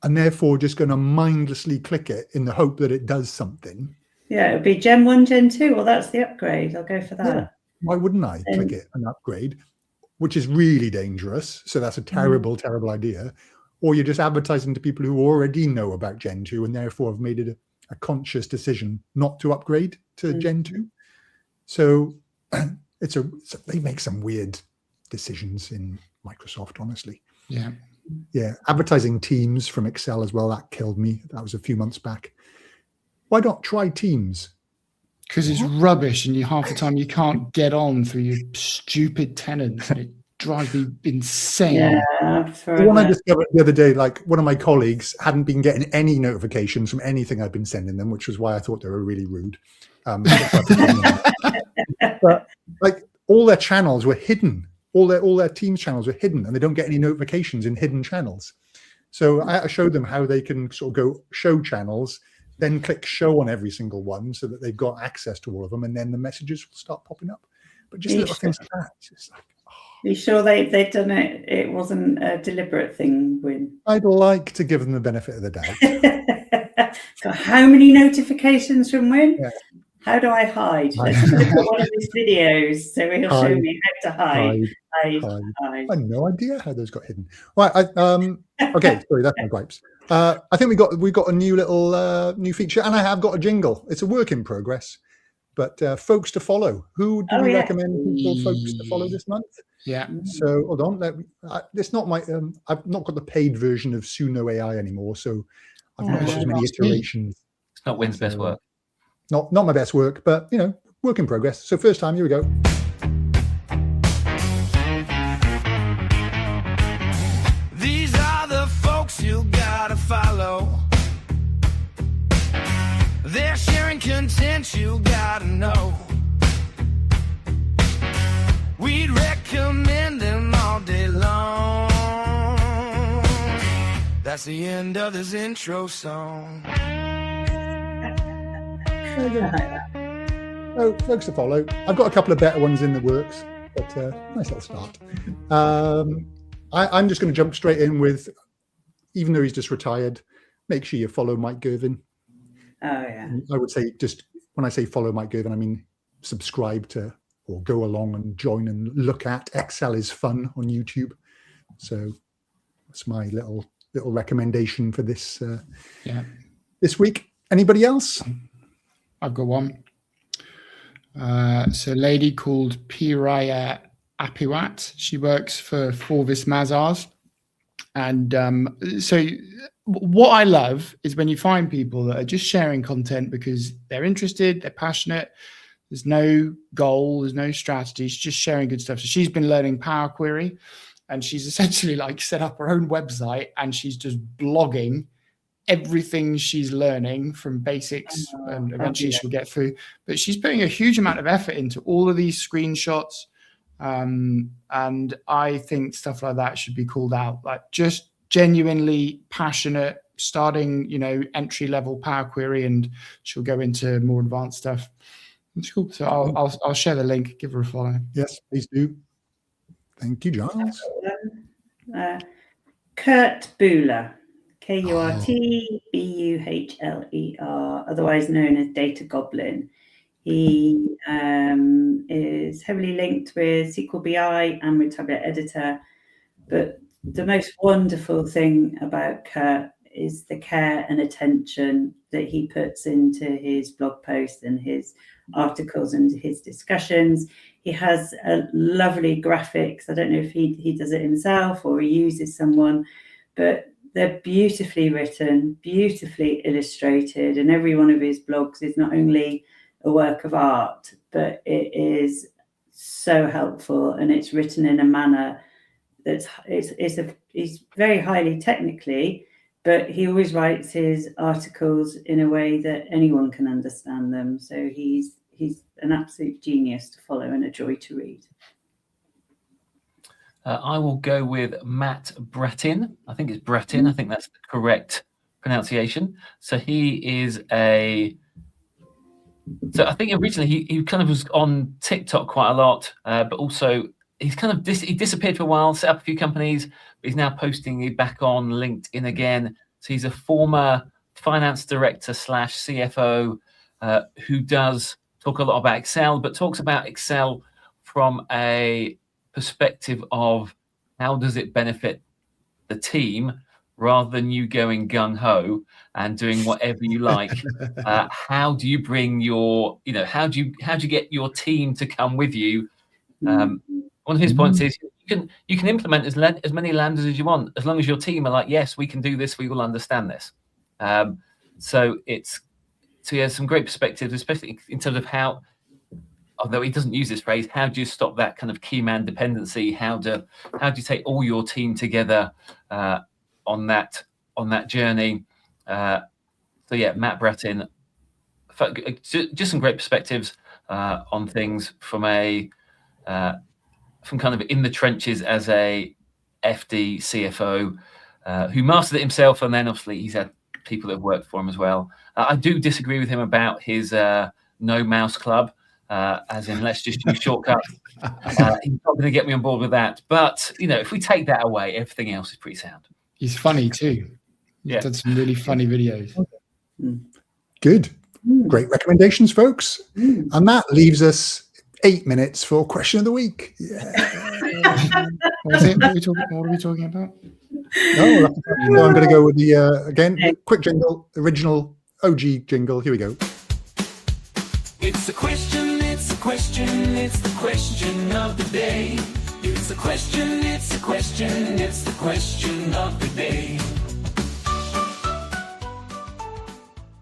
and therefore just going to mindlessly click it in the hope that it does something. Yeah, it would be Gen 1, Gen 2. Well, that's the upgrade. I'll go for that. Yeah. Why wouldn't I click it and upgrade, which is really dangerous. So that's a terrible, terrible idea. Or you're just advertising to people who already know about Gen 2 and therefore have made it a conscious decision not to upgrade to Gen 2. So they make some weird decisions in Microsoft, honestly. Yeah. Yeah. Advertising Teams from Excel as well. That killed me. That was a few months back. Why not try Teams? Because it's rubbish, and half the time you can't get on through your stupid tenants, and it drives me insane. Yeah, the one I discovered the other day, like one of my colleagues hadn't been getting any notifications from anything I'd been sending them, which was why I thought they were really rude. But like all their channels were hidden. All their Teams channels were hidden, and they don't get any notifications in hidden channels. So I had to show them how they can sort of go show channels, then click show on every single one so that they've got access to all of them, and then the messages will start popping up. But just little things like that. Just like, you sure they've done it? It wasn't a deliberate thing, Wim? I'd like to give them the benefit of the doubt. Got how many notifications from Wim? Yeah. How do I hide? Let's look at one of his videos. So he'll show me how to hide. I have no idea how those got hidden. Right. Okay. Sorry, that's my gripes. I think we got a new little new feature, and I have got a jingle. It's a work in progress, but folks to follow. Who do we recommend folks to follow this month? Yeah. So hold on. It's not my. I've not got the paid version of Suno AI anymore, so I've not got as many iterations. It's not Wim's best work. Not my best work, but work in progress. So first time, here we go. These are the folks you gotta follow. They're sharing content you gotta know. We'd recommend them all day long. That's the end of this intro song. Oh, folks to follow. I've got a couple of better ones in the works, but nice little start. I'm just going to jump straight in with, even though he's just retired, make sure you follow Mike Girvin. Oh, yeah. I would say, just when I say follow Mike Girvin, I mean subscribe to or go along and join and look at ExcelIsFun on YouTube. So that's my little recommendation for this this week. Anybody else? I've got one. So a lady called Peeraya Apiwat. She works for Forvis Mazars. And so what I love is when you find people that are just sharing content because they're interested, they're passionate. There's no goal, there's no strategy. She's just sharing good stuff. So she's been learning Power Query, and she's essentially like set up her own website, and she's just blogging everything she's learning from basics, and eventually she'll get through. But she's putting a huge amount of effort into all of these screenshots, and I think stuff like that should be called out. Like just genuinely passionate, starting entry level Power Query, and she'll go into more advanced stuff. It's cool. So I'll share the link. Give her a follow. Yes, please do. Thank you, Giles. Kurt Buhler. Kurtbuhler, otherwise known as Data Goblin. He is heavily linked with SQL BI and with Tablet Editor. But the most wonderful thing about Kurt is the care and attention that he puts into his blog posts and his articles and his discussions. He has lovely graphics. I don't know if he does it himself or he uses someone, but they're beautifully written, beautifully illustrated, and every one of his blogs is not only a work of art, but it is so helpful, and it's written in a manner that's he's very highly technically, but he always writes his articles in a way that anyone can understand them. So he's an absolute genius to follow and a joy to read. I will go with Matt Brattin. I think it's Brattin. I think that's the correct pronunciation. So he is I think originally he kind of was on TikTok quite a lot, but also he's kind of he disappeared for a while, set up a few companies, but he's now posting back on LinkedIn again. So he's a former finance director / CFO who does talk a lot about Excel, but talks about Excel from a perspective of how does it benefit the team rather than you going gung-ho and doing whatever you like. How do you bring your, how do you get your team to come with you? One of his points is you can implement as many lambdas as you want, as long as your team are like, yes, we can do this, we will understand this. So he has some great perspectives, especially in terms of how, although he doesn't use this phrase, how do you stop that kind of key man dependency? How do you take all your team together on that journey? So yeah, Matt Brattin, just some great perspectives on things from kind of in the trenches as a FD CFO who mastered it himself, and then obviously he's had people that have worked for him as well. I do disagree with him about his no mouse club. As in, let's just use shortcuts. He's not going to get me on board with that. But, if we take that away, everything else is pretty sound. He's funny too. He's done some really funny videos. Good. Great recommendations, folks. And that leaves us 8 minutes for question of the week. Yeah. What are we talking about? No, I'm going to go with the, again, quick jingle, original OG jingle. Here we go. It's a question, it's a question, it's the question of the day. It's a question, it's a question, it's the question of the day.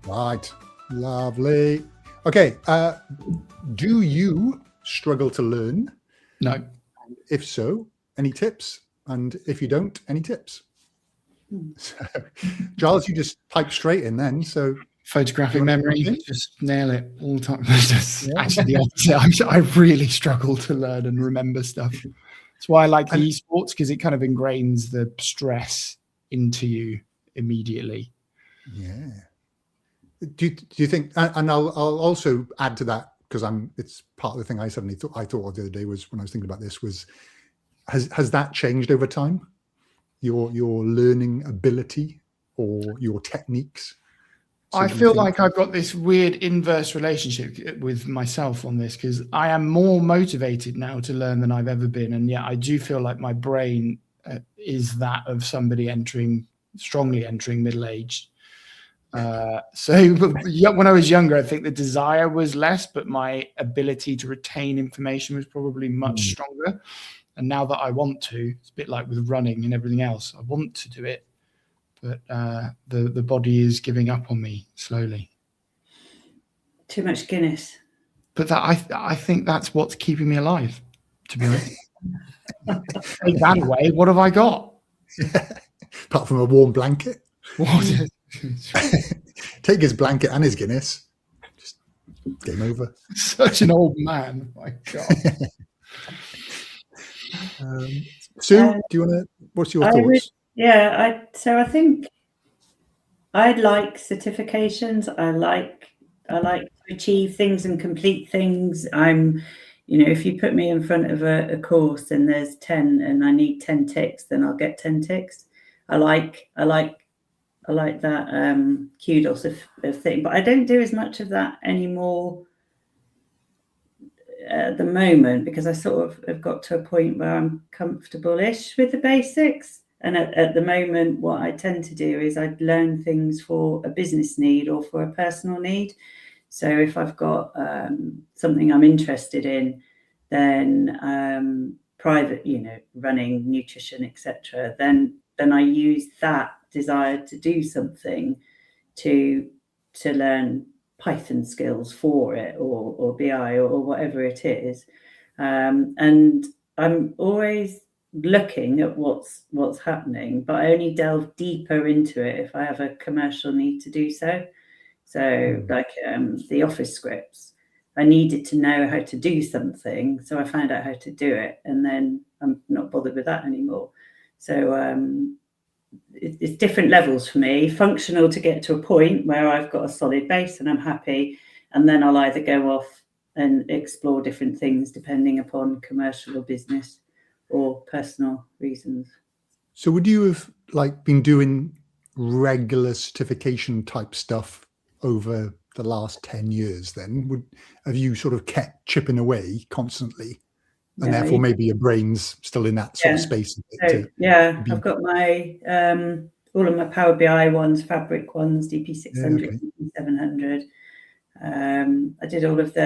Right. Lovely. Okay. Do you struggle to learn? No. If so, any tips? And if you don't, any tips? So, Giles, you just type straight in then. So photographic memory, just nail it all the time. Actually, the opposite. I really struggle to learn and remember stuff. That's why I like the esports, because it kind of ingrains the stress into you immediately. Yeah. Do you think? And I'll also add to that, because it's part of the thing I suddenly thought of the other day was when I was thinking about this was, has that changed over time? Your learning ability or your techniques? So I feel like I've got this weird inverse relationship with myself on this, because I am more motivated now to learn than I've ever been. And yet I do feel like my brain is that of somebody strongly entering middle age. So when I was younger, I think the desire was less, but my ability to retain information was probably much stronger. And now that I want to, it's a bit like with running and everything else. I want to do it, but the body is giving up on me slowly. Too much Guinness. But I think that's what's keeping me alive, to be honest. Take that away, what have I got? Yeah. Apart from a warm blanket. What? Take his blanket and his Guinness. Just game over. Such an old man. My God. Sue, do you want to? What's your thoughts? So I think I'd like certifications. I like to achieve things and complete things. If you put me in front of a course and there's 10 and I need 10 ticks, then I'll get 10 ticks. I like that kudos of thing, but I don't do as much of that anymore at the moment, because I sort of have got to a point where I'm comfortable-ish with the basics. And at the moment, what I tend to do is I learn things for a business need or for a personal need. So if I've got something I'm interested in, then private, running, nutrition, etc., then I use that desire to do something to learn Python skills for it, or BI, or whatever it is, and I'm always looking at what's happening, but I only delve deeper into it if I have a commercial need to do so. So like the office scripts, I needed to know how to do something, so I found out how to do it, and then I'm not bothered with that anymore. So it's different levels for me. Functional to get to a point where I've got a solid base and I'm happy, and then I'll either go off and explore different things depending upon commercial or business or personal reasons. So would you have been doing regular certification type stuff over the last 10 years then? Have you sort of kept chipping away constantly? And therefore maybe your brain's still in that sort of space. I've got my all of my PowerBI ones, Fabric ones, DP600, DP700. I did all of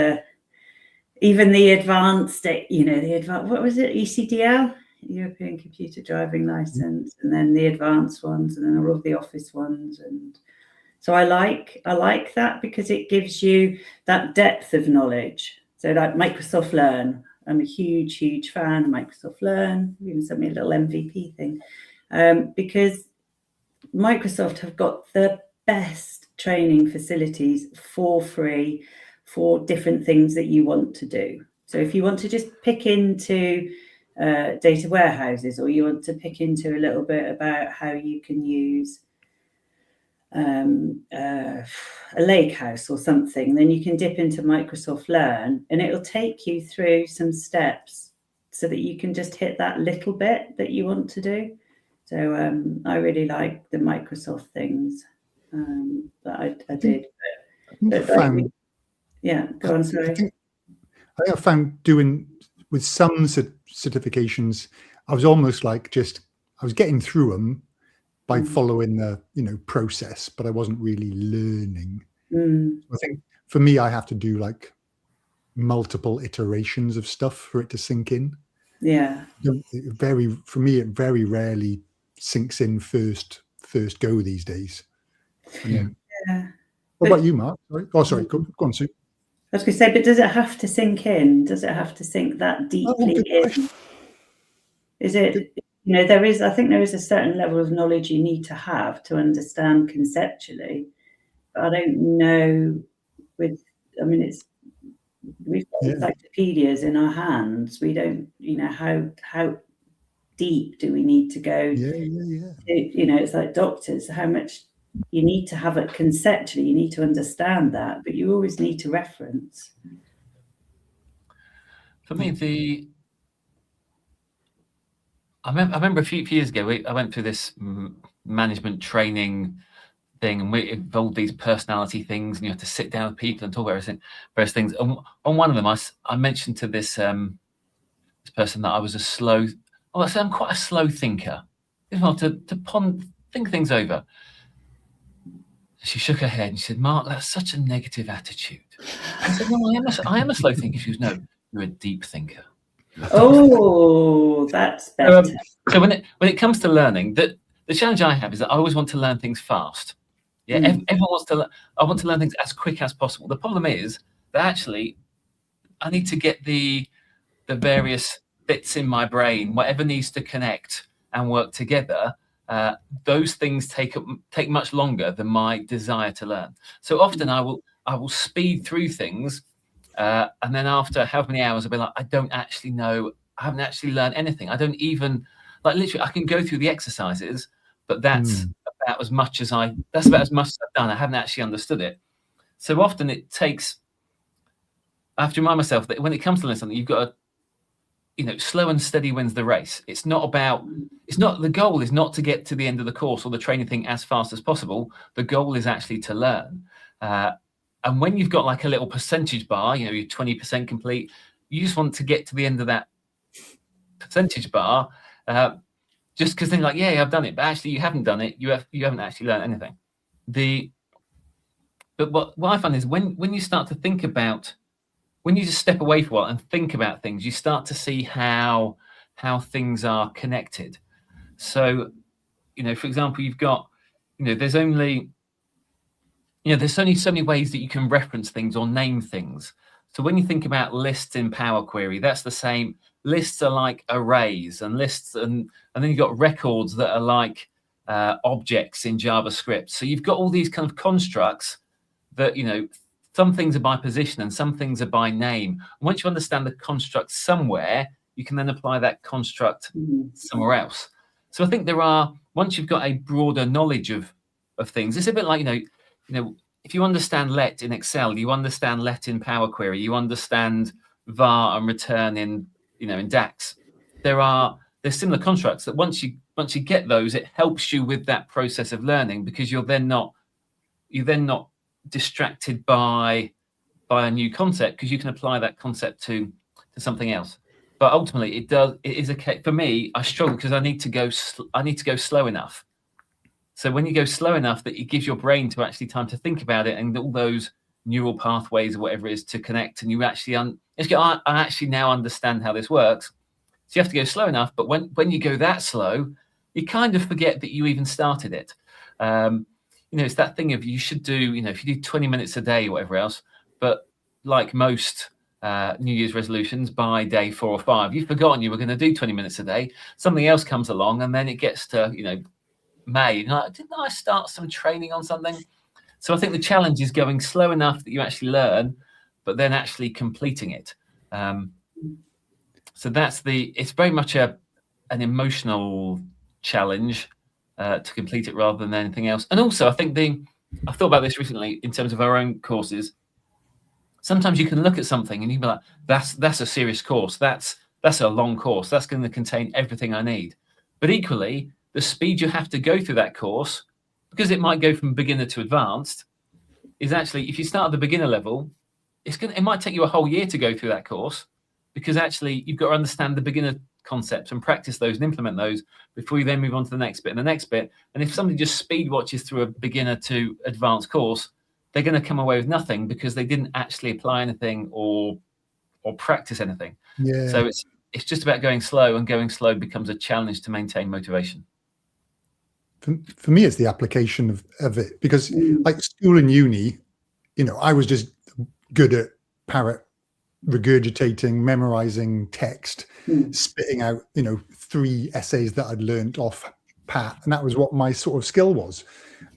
even the advanced, what was it? ECDL, European Computer Driving License, and then the advanced ones, and then all of the office ones. And so I like that, because it gives you that depth of knowledge. So like Microsoft Learn, I'm a huge, huge fan of Microsoft Learn. You even sent me a little MVP thing, because Microsoft have got the best training facilities for free for different things that you want to do. So if you want to just pick into data warehouses, or you want to pick into a little bit about how you can use a lake house or something, then you can dip into Microsoft Learn, and it'll take you through some steps so that you can just hit that little bit that you want to do. So I really like the Microsoft things that I did. I found, yeah, go on, sorry. I think I found doing with some certifications, I was almost like I was getting through them by following the process, but I wasn't really learning. I think for me, I have to do like multiple iterations of stuff for it to sink in. Yeah. For me, it very rarely sinks in first go these days. And then, what about you, Mark? Sorry, go on, Sue. I was going to say, but does it have to sink in? Does it have to sink that deeply in? Is it, I think there is a certain level of knowledge you need to have to understand conceptually. But I don't know we've got encyclopedias in our hands. We don't, how deep do we need to go? It's like doctors, how much you need to have it conceptually, you need to understand that, but you always need to reference. For me, I remember a few years ago, I went through this management training thing, and we involved these personality things, and you have to sit down with people and talk about various things. And on one of them, I mentioned to this person that I was I'm quite a slow thinker. To think things over. She shook her head and she said, "Mark, that's such a negative attitude." I said, "No, I am a slow thinker." She goes, "No, you're a deep thinker." Oh, that's better. So when it comes to learning, the challenge I have is that I always want to learn things fast. Yeah, everyone wants to. I want to learn things as quick as possible. The problem is that actually, I need to get the various bits in my brain, whatever needs to connect and work together. Those things take much longer than my desire to learn. So often I will speed through things, and then after how many hours I'll be like, I don't actually know. I haven't actually learned anything. I don't even literally. I can go through the exercises, but that's about as much as I've done. I haven't actually understood it. So often it takes. I have to remind myself that when it comes to learning something, you've got to. Slow and steady wins the race. The goal is not to get to the end of the course or the training thing as fast as possible. The goal is actually to learn. And when you've got like a little percentage bar, you're 20% complete, you just want to get to the end of that percentage bar, just because then I've done it, but actually you haven't done it. You haven't actually learned anything. But what I find is when you start to think about, when you just step away for a while and think about things, you start to see how things are connected. So, for example, you've got, there's only so many ways that you can reference things or name things. So when you think about lists in Power Query, that's the same. Lists are like arrays, and lists, and then you've got records that are like objects in JavaScript. So you've got all these kind of constructs that, some things are by position and some things are by name. And once you understand the construct somewhere, you can then apply that construct somewhere else. So I think once you've got a broader knowledge of things, it's a bit like, if you understand let in Excel, you understand let in Power Query, you understand var and return in DAX. There's similar constructs that once you get those, it helps you with that process of learning, because you're then not distracted by a new concept, because you can apply that concept to something else. But ultimately, for me, I struggle because I need to go slow enough. So when you go slow enough that it gives your brain to actually time to think about it, and all those neural pathways or whatever it is to connect, and you actually I actually now understand how this works. So you have to go slow enough, but when you go that slow, you kind of forget that you even started it. It's that thing of you should do, if you do 20 minutes a day or whatever else, but like most New Year's resolutions, by day 4 or 5, you've forgotten you were going to do 20 minutes a day. Something else comes along, and then it gets to, May. Didn't I start some training on something? So I think the challenge is going slow enough that you actually learn, but then actually completing it. So it's very much an emotional challenge. To complete it rather than anything else. And also, I think I thought about this recently in terms of our own courses. Sometimes you can look at something and you can be like, that's a serious course. That's a long course. That's going to contain everything I need. But equally, the speed you have to go through that course, because it might go from beginner to advanced, is actually, if you start at the beginner level, it might take you a whole year to go through that course, because actually you've got to understand the beginner concepts and practice those and implement those before you then move on to the next bit and the next bit. And if somebody just speed watches through a beginner to advanced course, they're going to come away with nothing because they didn't actually apply anything or practice anything. Yeah. So it's just about going slow, and going slow becomes a challenge to maintain motivation. For me, it's the application of it, because like school and uni, you know, I was just good at parrot regurgitating, memorizing text, spitting out, you know, 3 essays that I'd learned off pat, and that was what my sort of skill was,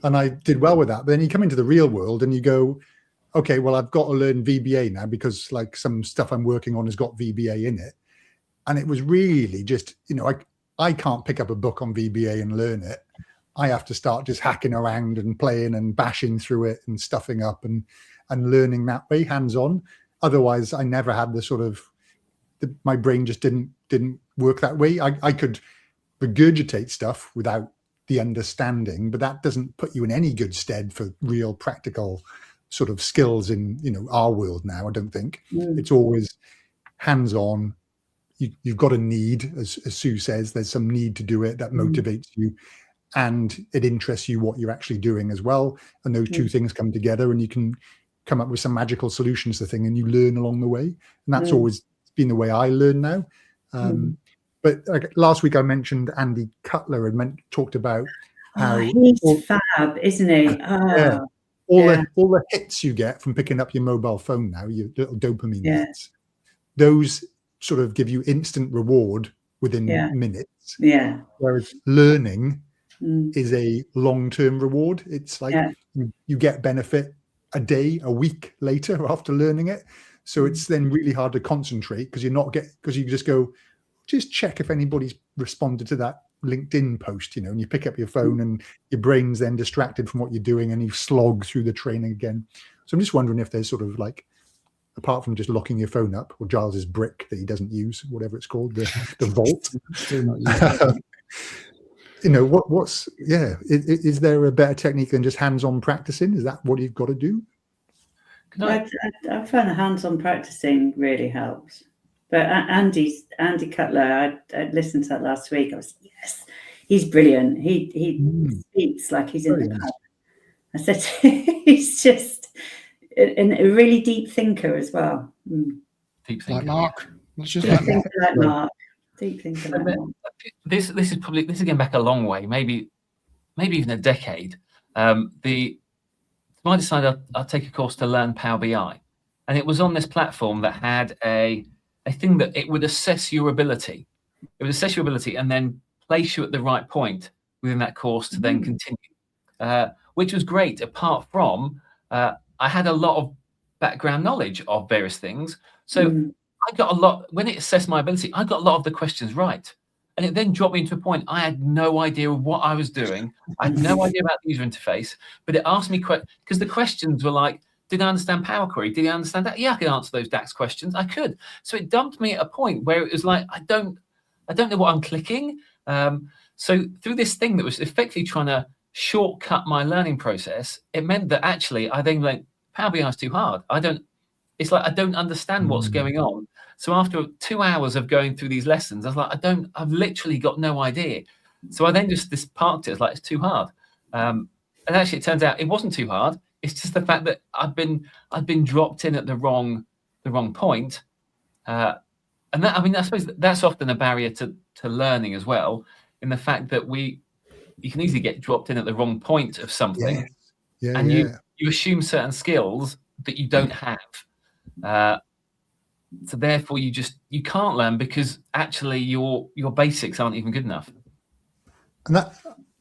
and I did well with that. But then you come into the real world and you go, okay, well, I've got to learn VBA now because like some stuff I'm working on has got VBA in it. And it was really just, you know, I can't pick up a book on VBA and learn it. I have to start just hacking around and playing and bashing through it and stuffing up and learning that way, hands-on. Otherwise, I never had the sort of, my brain just didn't work that way. I could regurgitate stuff without the understanding, but that doesn't put you in any good stead for real practical sort of skills in, you know, our world now. I don't think it's always hands-on. You've got a need, as Sue says, there's some need to do it that motivates you, and it interests you what you're actually doing as well. And those two things come together, and you can come up with some magical solutions to the thing, and you learn along the way. And that's always been the way I learn now. But like, last week I mentioned Andy Cutler and talked about how he's fab, isn't he? Yeah. All the hits you get from picking up your mobile phone now, your little dopamine hits, those sort of give you instant reward within minutes. Yeah. Whereas learning is a long-term reward. It's like you get benefit a day, a week later after learning it. So it's then really hard to concentrate because you just go, just check if anybody's responded to that LinkedIn post, you know, and you pick up your phone and your brain's then distracted from what you're doing and you slog through the training again. So I'm just wondering if there's sort of like, apart from just locking your phone up, or Giles's brick that he doesn't use, whatever it's called, the vault. Still not using you know, is there a better technique than just hands-on practicing? Is that what you've got to do? I find the hands-on practicing really helps. But Andy Cutler, I listened to that last week. I was, yes, he's brilliant. He speaks like he's in the pub. I said, he's just a really deep thinker as well. Deep thinker. Like Mark. Like Mark. Deep thinker like Mark. This is going back a long way, maybe even a decade. I decided I'll take a course to learn Power BI, and it was on this platform that had a thing that it would assess your ability. It would assess your ability and then place you at the right point within that course to then continue, which was great. Apart from, I had a lot of background knowledge of various things. So I got a lot, when it assessed my ability, I got a lot of the questions right. And it then dropped me into a point I had no idea what I was doing. I had no idea about the user interface, but it asked me because the questions were like, did I understand Power Query? Did I understand that? Yeah, I could answer those DAX questions. I could. So it dumped me at a point where it was like, I don't know what I'm clicking. So through this thing that was effectively trying to shortcut my learning process, it meant that actually I then went, Power BI is too hard. It's like I don't understand what's going on. So after 2 hours of going through these lessons, I was like, I've literally got no idea. So I then just parked it. It's like, it's too hard. And actually it turns out it wasn't too hard. It's just the fact that I've been dropped in at the wrong point. And that, I mean, I suppose that's often a barrier to learning as well, in the fact that you can easily get dropped in at the wrong point of something. You assume certain skills that you don't have. So therefore you can't learn because actually your basics aren't even good enough. And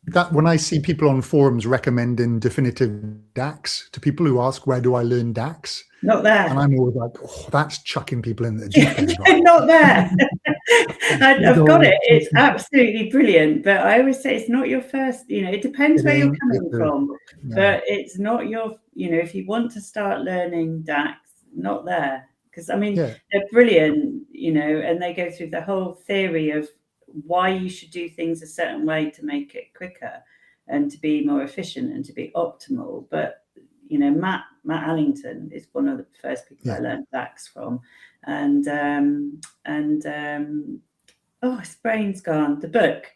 that when I see people on forums recommending definitive DAX to people who ask, where do I learn DAX? Not there. And I'm always like, oh, that's chucking people in the deep end. Not there. I've got it. It's absolutely brilliant. But I always say it's not your first, it depends where you're coming from. No. But it's not your, if you want to start learning DAX, not there. Because, I mean, they're brilliant, and they go through the whole theory of why you should do things a certain way to make it quicker and to be more efficient and to be optimal. But, Matt Allington is one of the first people I learned DAX from, and his brain's gone. The book,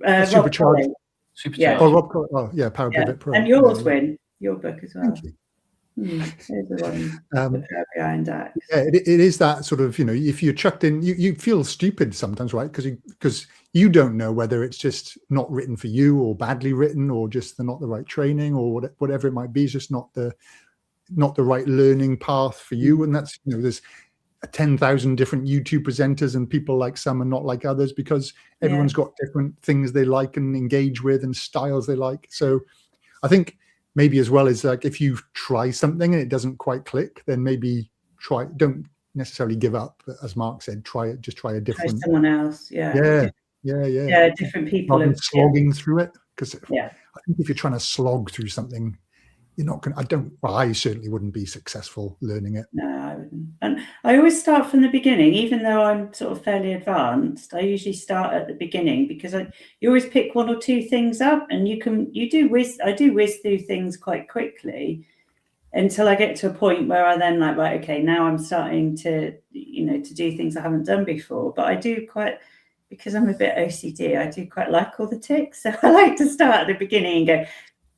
Supercharged. Supercharged. Oh, Rob Colley. Oh, yeah, PowerPivot Pro. And yours, Win, your book as well. Thank you. There's the one, the PowerBI and DAX. Yeah, it is that sort of, if you're chucked in, you feel stupid sometimes, right? Because you don't know whether it's just not written for you, or badly written, or just not the right training, or whatever it might be. It's just not the right learning path for you. And that's, there's 10,000 different YouTube presenters, and people like some and not like others, because everyone's got different things they like and engage with, and styles they like. So I think maybe as well is like, if you try something and it doesn't quite click, then maybe don't necessarily give up. As Mark said, try a different. Try someone else. Yeah, different people. Rather than slogging through it, because I think if you're trying to slog through something, you're not going to, I certainly wouldn't be successful learning it. No, I wouldn't. And I always start from the beginning, even though I'm sort of fairly advanced. I usually start at the beginning, because you always pick one or two things up, and I do whiz through things quite quickly until I get to a point where I then like, right, okay, now I'm starting to, to do things I haven't done before. But I do because I'm a bit OCD, I do quite like all the ticks. So I like to start at the beginning and go,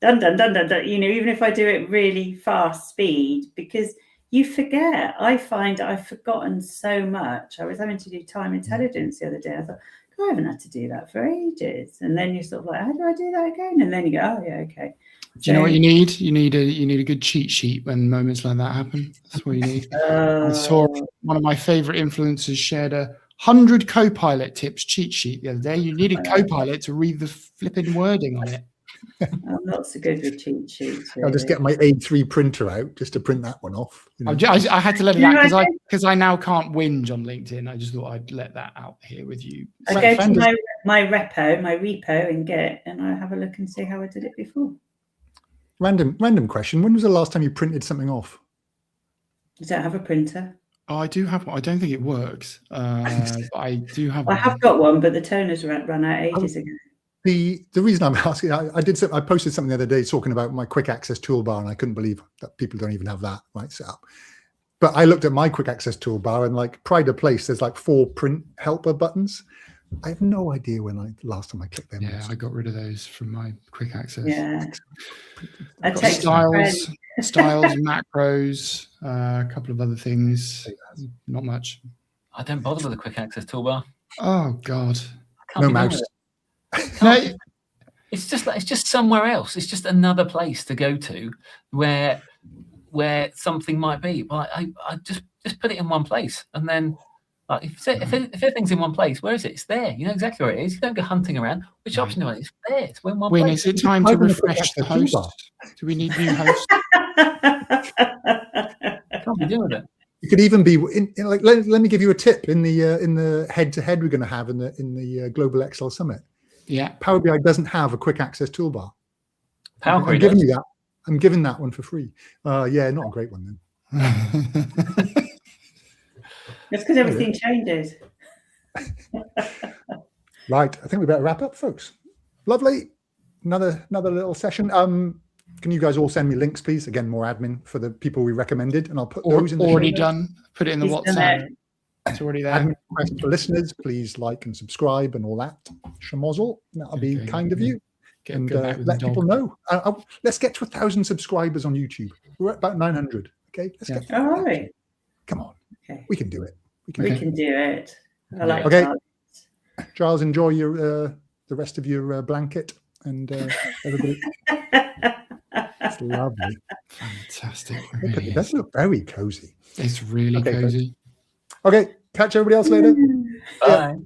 dun, dun, dun, dun, dun, even if I do it really fast speed, because you forget. I find I've forgotten so much. I was having to do time intelligence the other day. I thought, I haven't had to do that for ages. And then you're sort of like, how do I do that again? And then you go, oh yeah, okay. Do you know what you need? You need a good cheat sheet when moments like that happen. That's what you need. I saw one of my favorite influencers shared a 100 Copilot tips cheat sheet the other day. You need a Copilot to read the flipping wording on it. I'm not so good with cheat sheets. Really. I'll just get my A3 printer out just to print that one off. I had to let it out because I now can't whinge on LinkedIn. I just thought I'd let that out here with you. I go to my repo in Git, and I have a look and see how I did it before. Random question. When was the last time you printed something off? You don't have a printer? Oh, I do have one. I don't think it works. I do have one. I have got one, but the toner's run out ages ago. The reason I'm asking, I posted something the other day talking about my quick access toolbar, and I couldn't believe that people don't even have that right set up. But I looked at my quick access toolbar, and like pride of place, there's like 4 print helper buttons. I have no idea when last time I clicked them. Yeah, I got rid of those from my quick access. Yeah, I styles, macros, a couple of other things. Not much. I don't bother with the quick access toolbar. Oh God, no mouse. No, it's just somewhere else. It's just another place to go to where something might be. But I just put it in one place, and then like if everything's in one place, where is it? It's there. You know exactly where it is. You don't go hunting around. Which option do I? It's there. It's in one place. Is it time to refresh the host? Do we need new hosts? Can't be doing it. It could even be like let me give you a tip in the head-to-head we're going to have in the Global Excel Summit. Yeah, Power BI doesn't have a quick access toolbar. Power I'm giving you that. I'm giving that one for free. Yeah, not a great one then. That's because everything changes. Right, I think we better wrap up, folks. Lovely. Another little session. Can you guys all send me links, please? Again, more admin for the people we recommended, and I'll put those in the already done. Put it in the WhatsApp. It's already there. Admin request for listeners, please like and subscribe and all that. Schmozzle, that'll be kind of you. And let people know. Let's get to 1,000 subscribers on YouTube. We're at about 900. Okay, let's get. All right. Come on. Okay. We can do it. We can do it. I like okay. that. Giles, enjoy your the rest of your blanket, and everybody. It's lovely. Fantastic. It does look very cozy. It's really cozy. Okay, catch everybody else later. Bye.